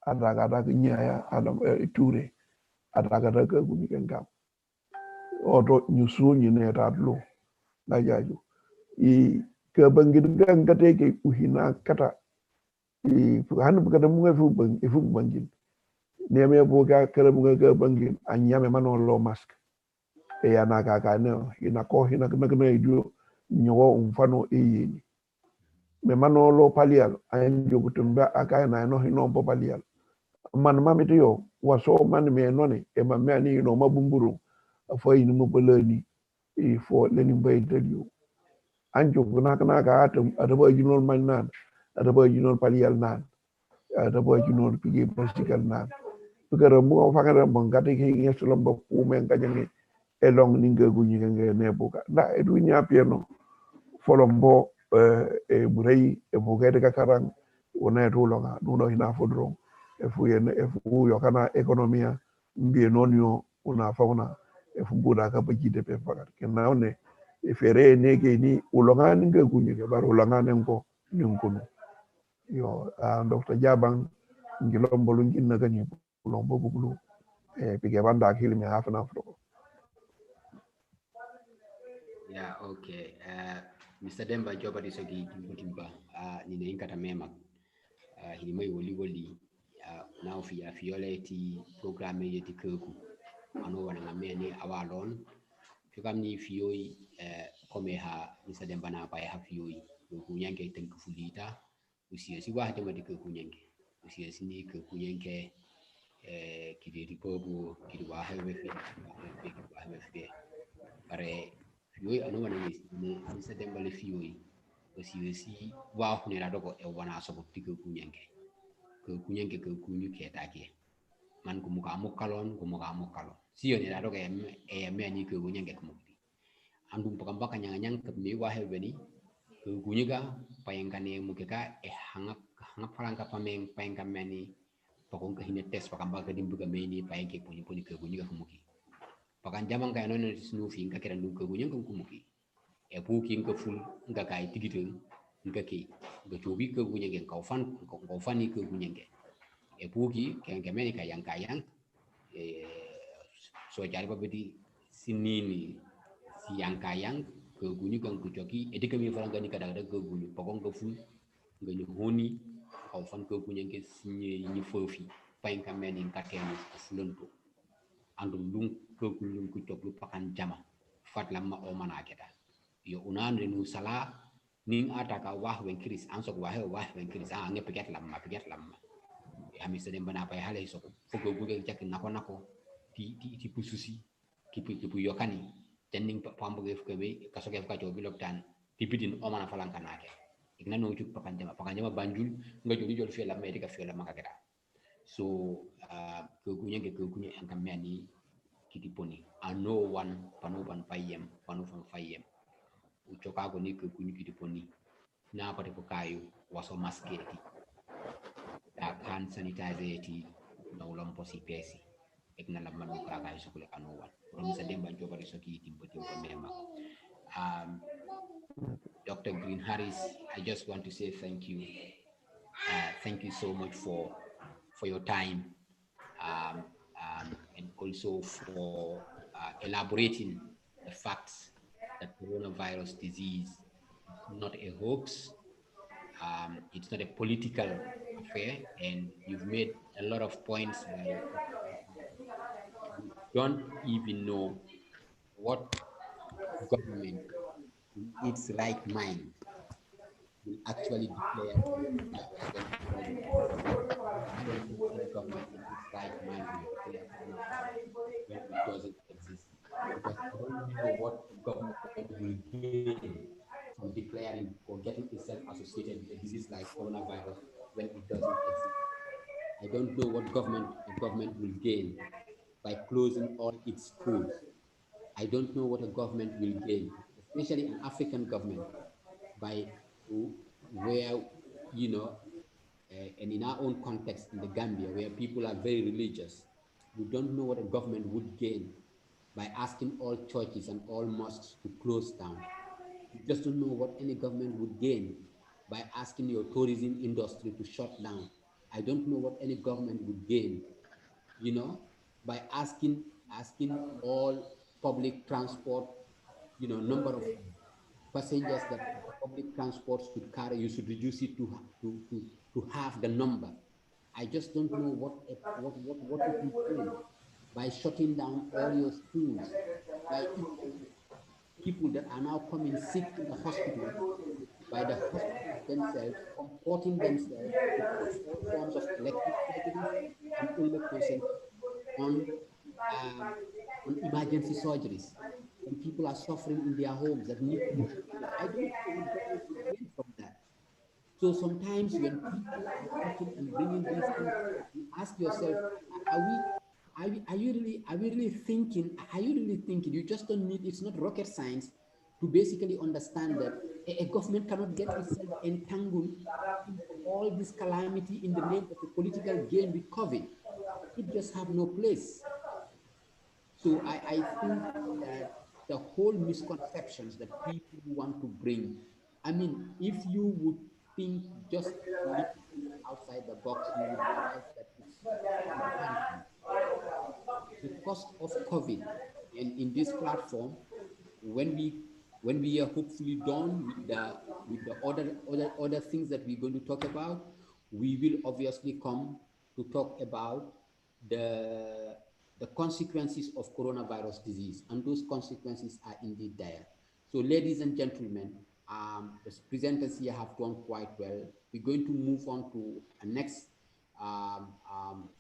adaga nyaya adam ture adaga daga kunyi kenga oto nyusu nyine radlo la jaju i ke bangin gangate ke uhina kata i han bukata mu fu bang fu bangin ne me bo ga kala mu ga bangin anyame mano lo mask e ya na ka ne ina ko hina na idu nyowo umfano e yini me mano lo palial anjo kutumba aka na no hino bo palial man mamiti yo waso man me noni e ma me ani no mabumburu fo yin mo bolani e fo leni bay dalio anjo kuna ka atum adaba junol man nan adaba junol palial nan adaba junol pigi political nan pigara mo fakara mo ngati ki ngesulo ba pu men kajani e long ninga gunyi nge ne buka da e du nya pieno folombo e burei e bugede ka karang wona e tulonga nuno hina fodro e fu yen e fu yo kana ekonomia mbie nonyo una fauna e fu buda ka bajide pe fakat kenna one e fere ne ke ni ulonga ninga kunyi ke bar ulonga nenko ninkunu yo Dr. Jabang ngilombo lunginna ganyi ulombo bugulu e pige banda akili me half an afro. Yeah, okay. Mr. Demba Joba Disogi Timba, Nina Inkata Mema, Hinimai Woli, now for Fioleti program yeti Kirku, Ano and Ameni Avalon, Fikamni Fioi, Komeha, Mr. Demba na by Hafioi, Kunyanke Tenkufulita, Usiasi Wahama de Kunyanke, Usiasini Kunyanke, Kiri Pobu, Kiriwahe, Pare fioi ano wana ni Mr. Dembale fioi osi wa hune la dogo e wana so ko kunyanke ke kunyu ke take man ko muka mukalon siyo ni la dogo e me ni ke kunyanke ko mukti andum pakamba kanyang nyang ke me wa hebeni ke kunyuga payengkane mukeka e hanga faranga pameng payengka meni pakon ke hine test pakamba ke dimbuga meni payengke puni ke kunyuga ko muki pakan jamang kaya nono snu fi nga kera nunga gunyang ko kumuki e pu ki nga ful nga kay tigite nga ki nga chobi ko gunyang ka fan ni ko gunyang e pu ki ken meni kayang e so jari babedi sinini si yang kayang ko gunyu kan ku choki e dikami faranga ni kada ko gunyu pakon ko ful nga ni honi ka fan ko gunyang ke sinye ni fofi pain ka meni ka keni fulonto andum lung kulung ku choklu pakan jama fatlam ma o mana keta yo unan renu sala ning ataka wah wen kris ansok wah wen kris nge peget lam ya mi sedem bana pay hale so fogo buge jak nako ti pususi ki pu yokani tenning pambuge fukebe kasoge fuka jobi loktan ti bidin o mana falan kanake igna no juk pakan jama banjul nga joli jol fi lam medika fi lam makaketa so ko kunye angka meni kitiponi ano wan panoban payem panofan fayem uchokago ni ko kunyu kitiponi na pati ko kayu waso masketi da hand sanitizer ti no lom posi pesi ekna la manu ka kayu sokule ano wan rom sa demba joba de soki timbo mema Dr. Green Harris, I just want to say thank you. Thank you so much for your time and also for elaborating the facts that coronavirus disease is not a hoax. It's not a political affair, and you've made a lot of points by you don't even know what government in its right mind will actually declare coronavirus when it doesn't exist. I don't think any government in its right mind will declare coronavirus when it doesn't exist. Because I don't know what government will gain from declaring or getting itself associated with a disease like coronavirus when it doesn't exist. I don't know what a government will gain by closing all its schools. I don't know what a government will gain, especially an African government, by where, you know, and in our own context in the Gambia, where people are very religious, we don't know what a government would gain by asking all churches and all mosques to close down. We just don't know what any government would gain by asking your tourism industry to shut down. I don't know what any government would gain, you know, by asking all public transport, number of passengers that the public transport should carry, you should reduce it to half the number. I just don't know what would you gain by shutting down all your schools, by even people that are now coming sick in the hospital, by the hospitals themselves comporting themselves to put all forms of elective surgeries and only concentrate on um, emergency surgeries when people are suffering in their homes that need to be treated. I don't know what government would gain from that. So sometimes when people are preaching and bringing these things out, you ask yourself, are we, are we really thinking, are you really thinking? You just don't need, it's not rocket science to basically understand that a government cannot get itself entangled into all this calamity in the name of a political gain with COVID. It just have no place. So I think that the whole misconceptions that people want to bring, I mean, if you would think just a little bit outside the box, you would realize that it's harmful. The cost of COVID in this platform, when we are hopefully done with the other things that we're going to talk about, we will obviously come to talk about the the consequences of coronavirus disease, and those consequences are indeed dire. So, ladies and gentlemen, the presenters here have done quite well. We're going to move on to a next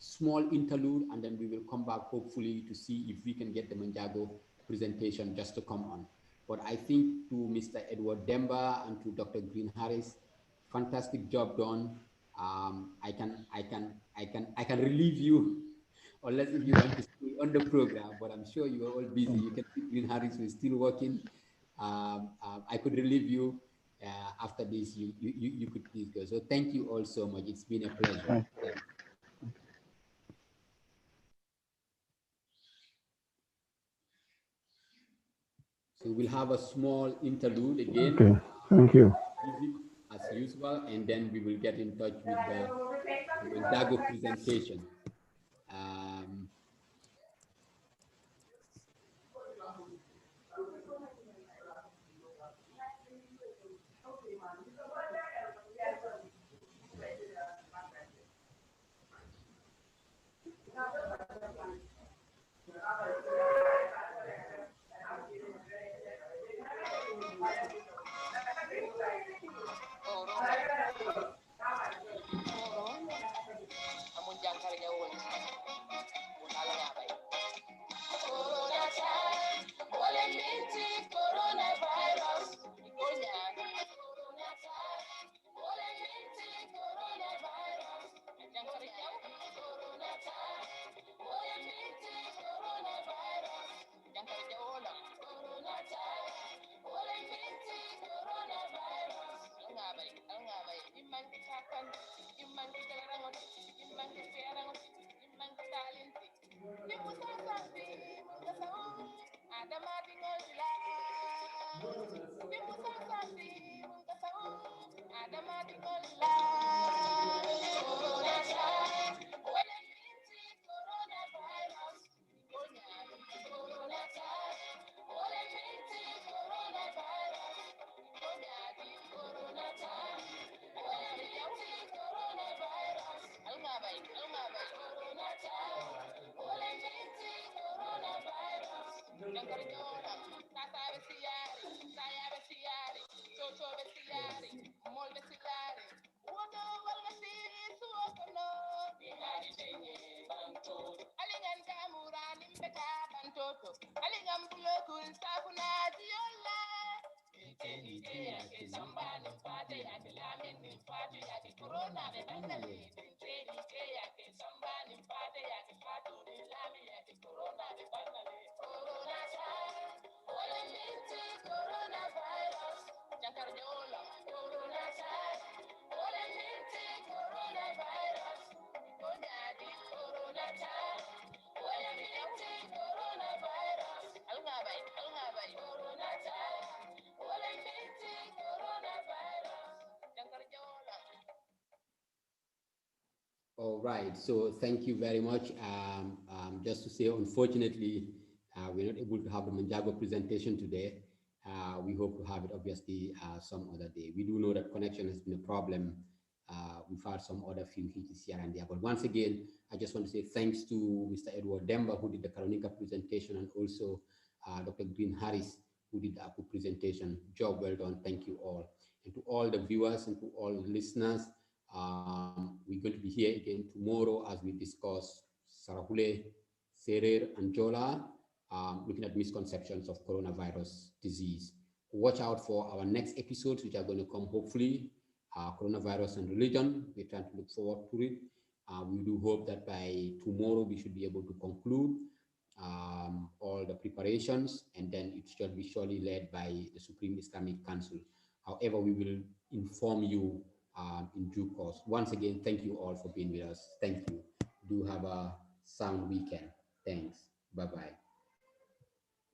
small interlude, and then we will come back hopefully to see if we can get the Manjago presentation just to come on. But I think to Mr. Edward Demba and to Dr. Green Harris, fantastic job done. I can relieve you, unless if you want to stay on the program. But I'm sure you are all busy. You can see Green Harris is still working. I could relieve you after this. You could please go. So thank you all so much. It's been a pleasure. Thanks. So we'll have a small interlude again. Okay, thank you. As usual, and then we will get in touch with the Manjago presentation. Um, All right, so thank you very much. Just to say, unfortunately, we're not able to have the Manjago presentation today. We hope to have it obviously some other day. We do know that connection has been a problem. We've had some other few hitches here and there. But once again, I just want to say thanks to Mr. Edward Demba, who did the Karoninka presentation, and also Dr. Green Harris, who did the APU presentation. Job well done. Thank you all. And to all the viewers and to all the listeners, we're going to be here again tomorrow as we discuss Sarahule, Serer, and Jola, looking at misconceptions of coronavirus disease. Watch out for our next episodes, which are going to come hopefully, coronavirus and religion. We're trying to look forward to it. We do hope that by tomorrow we should be able to conclude all the preparations, and then it shall be surely led by the Supreme Islamic Council. However, we will inform you in due course. Once again, thank you all for being with us. Thank you. Do have a sound weekend. Thanks. Bye-bye.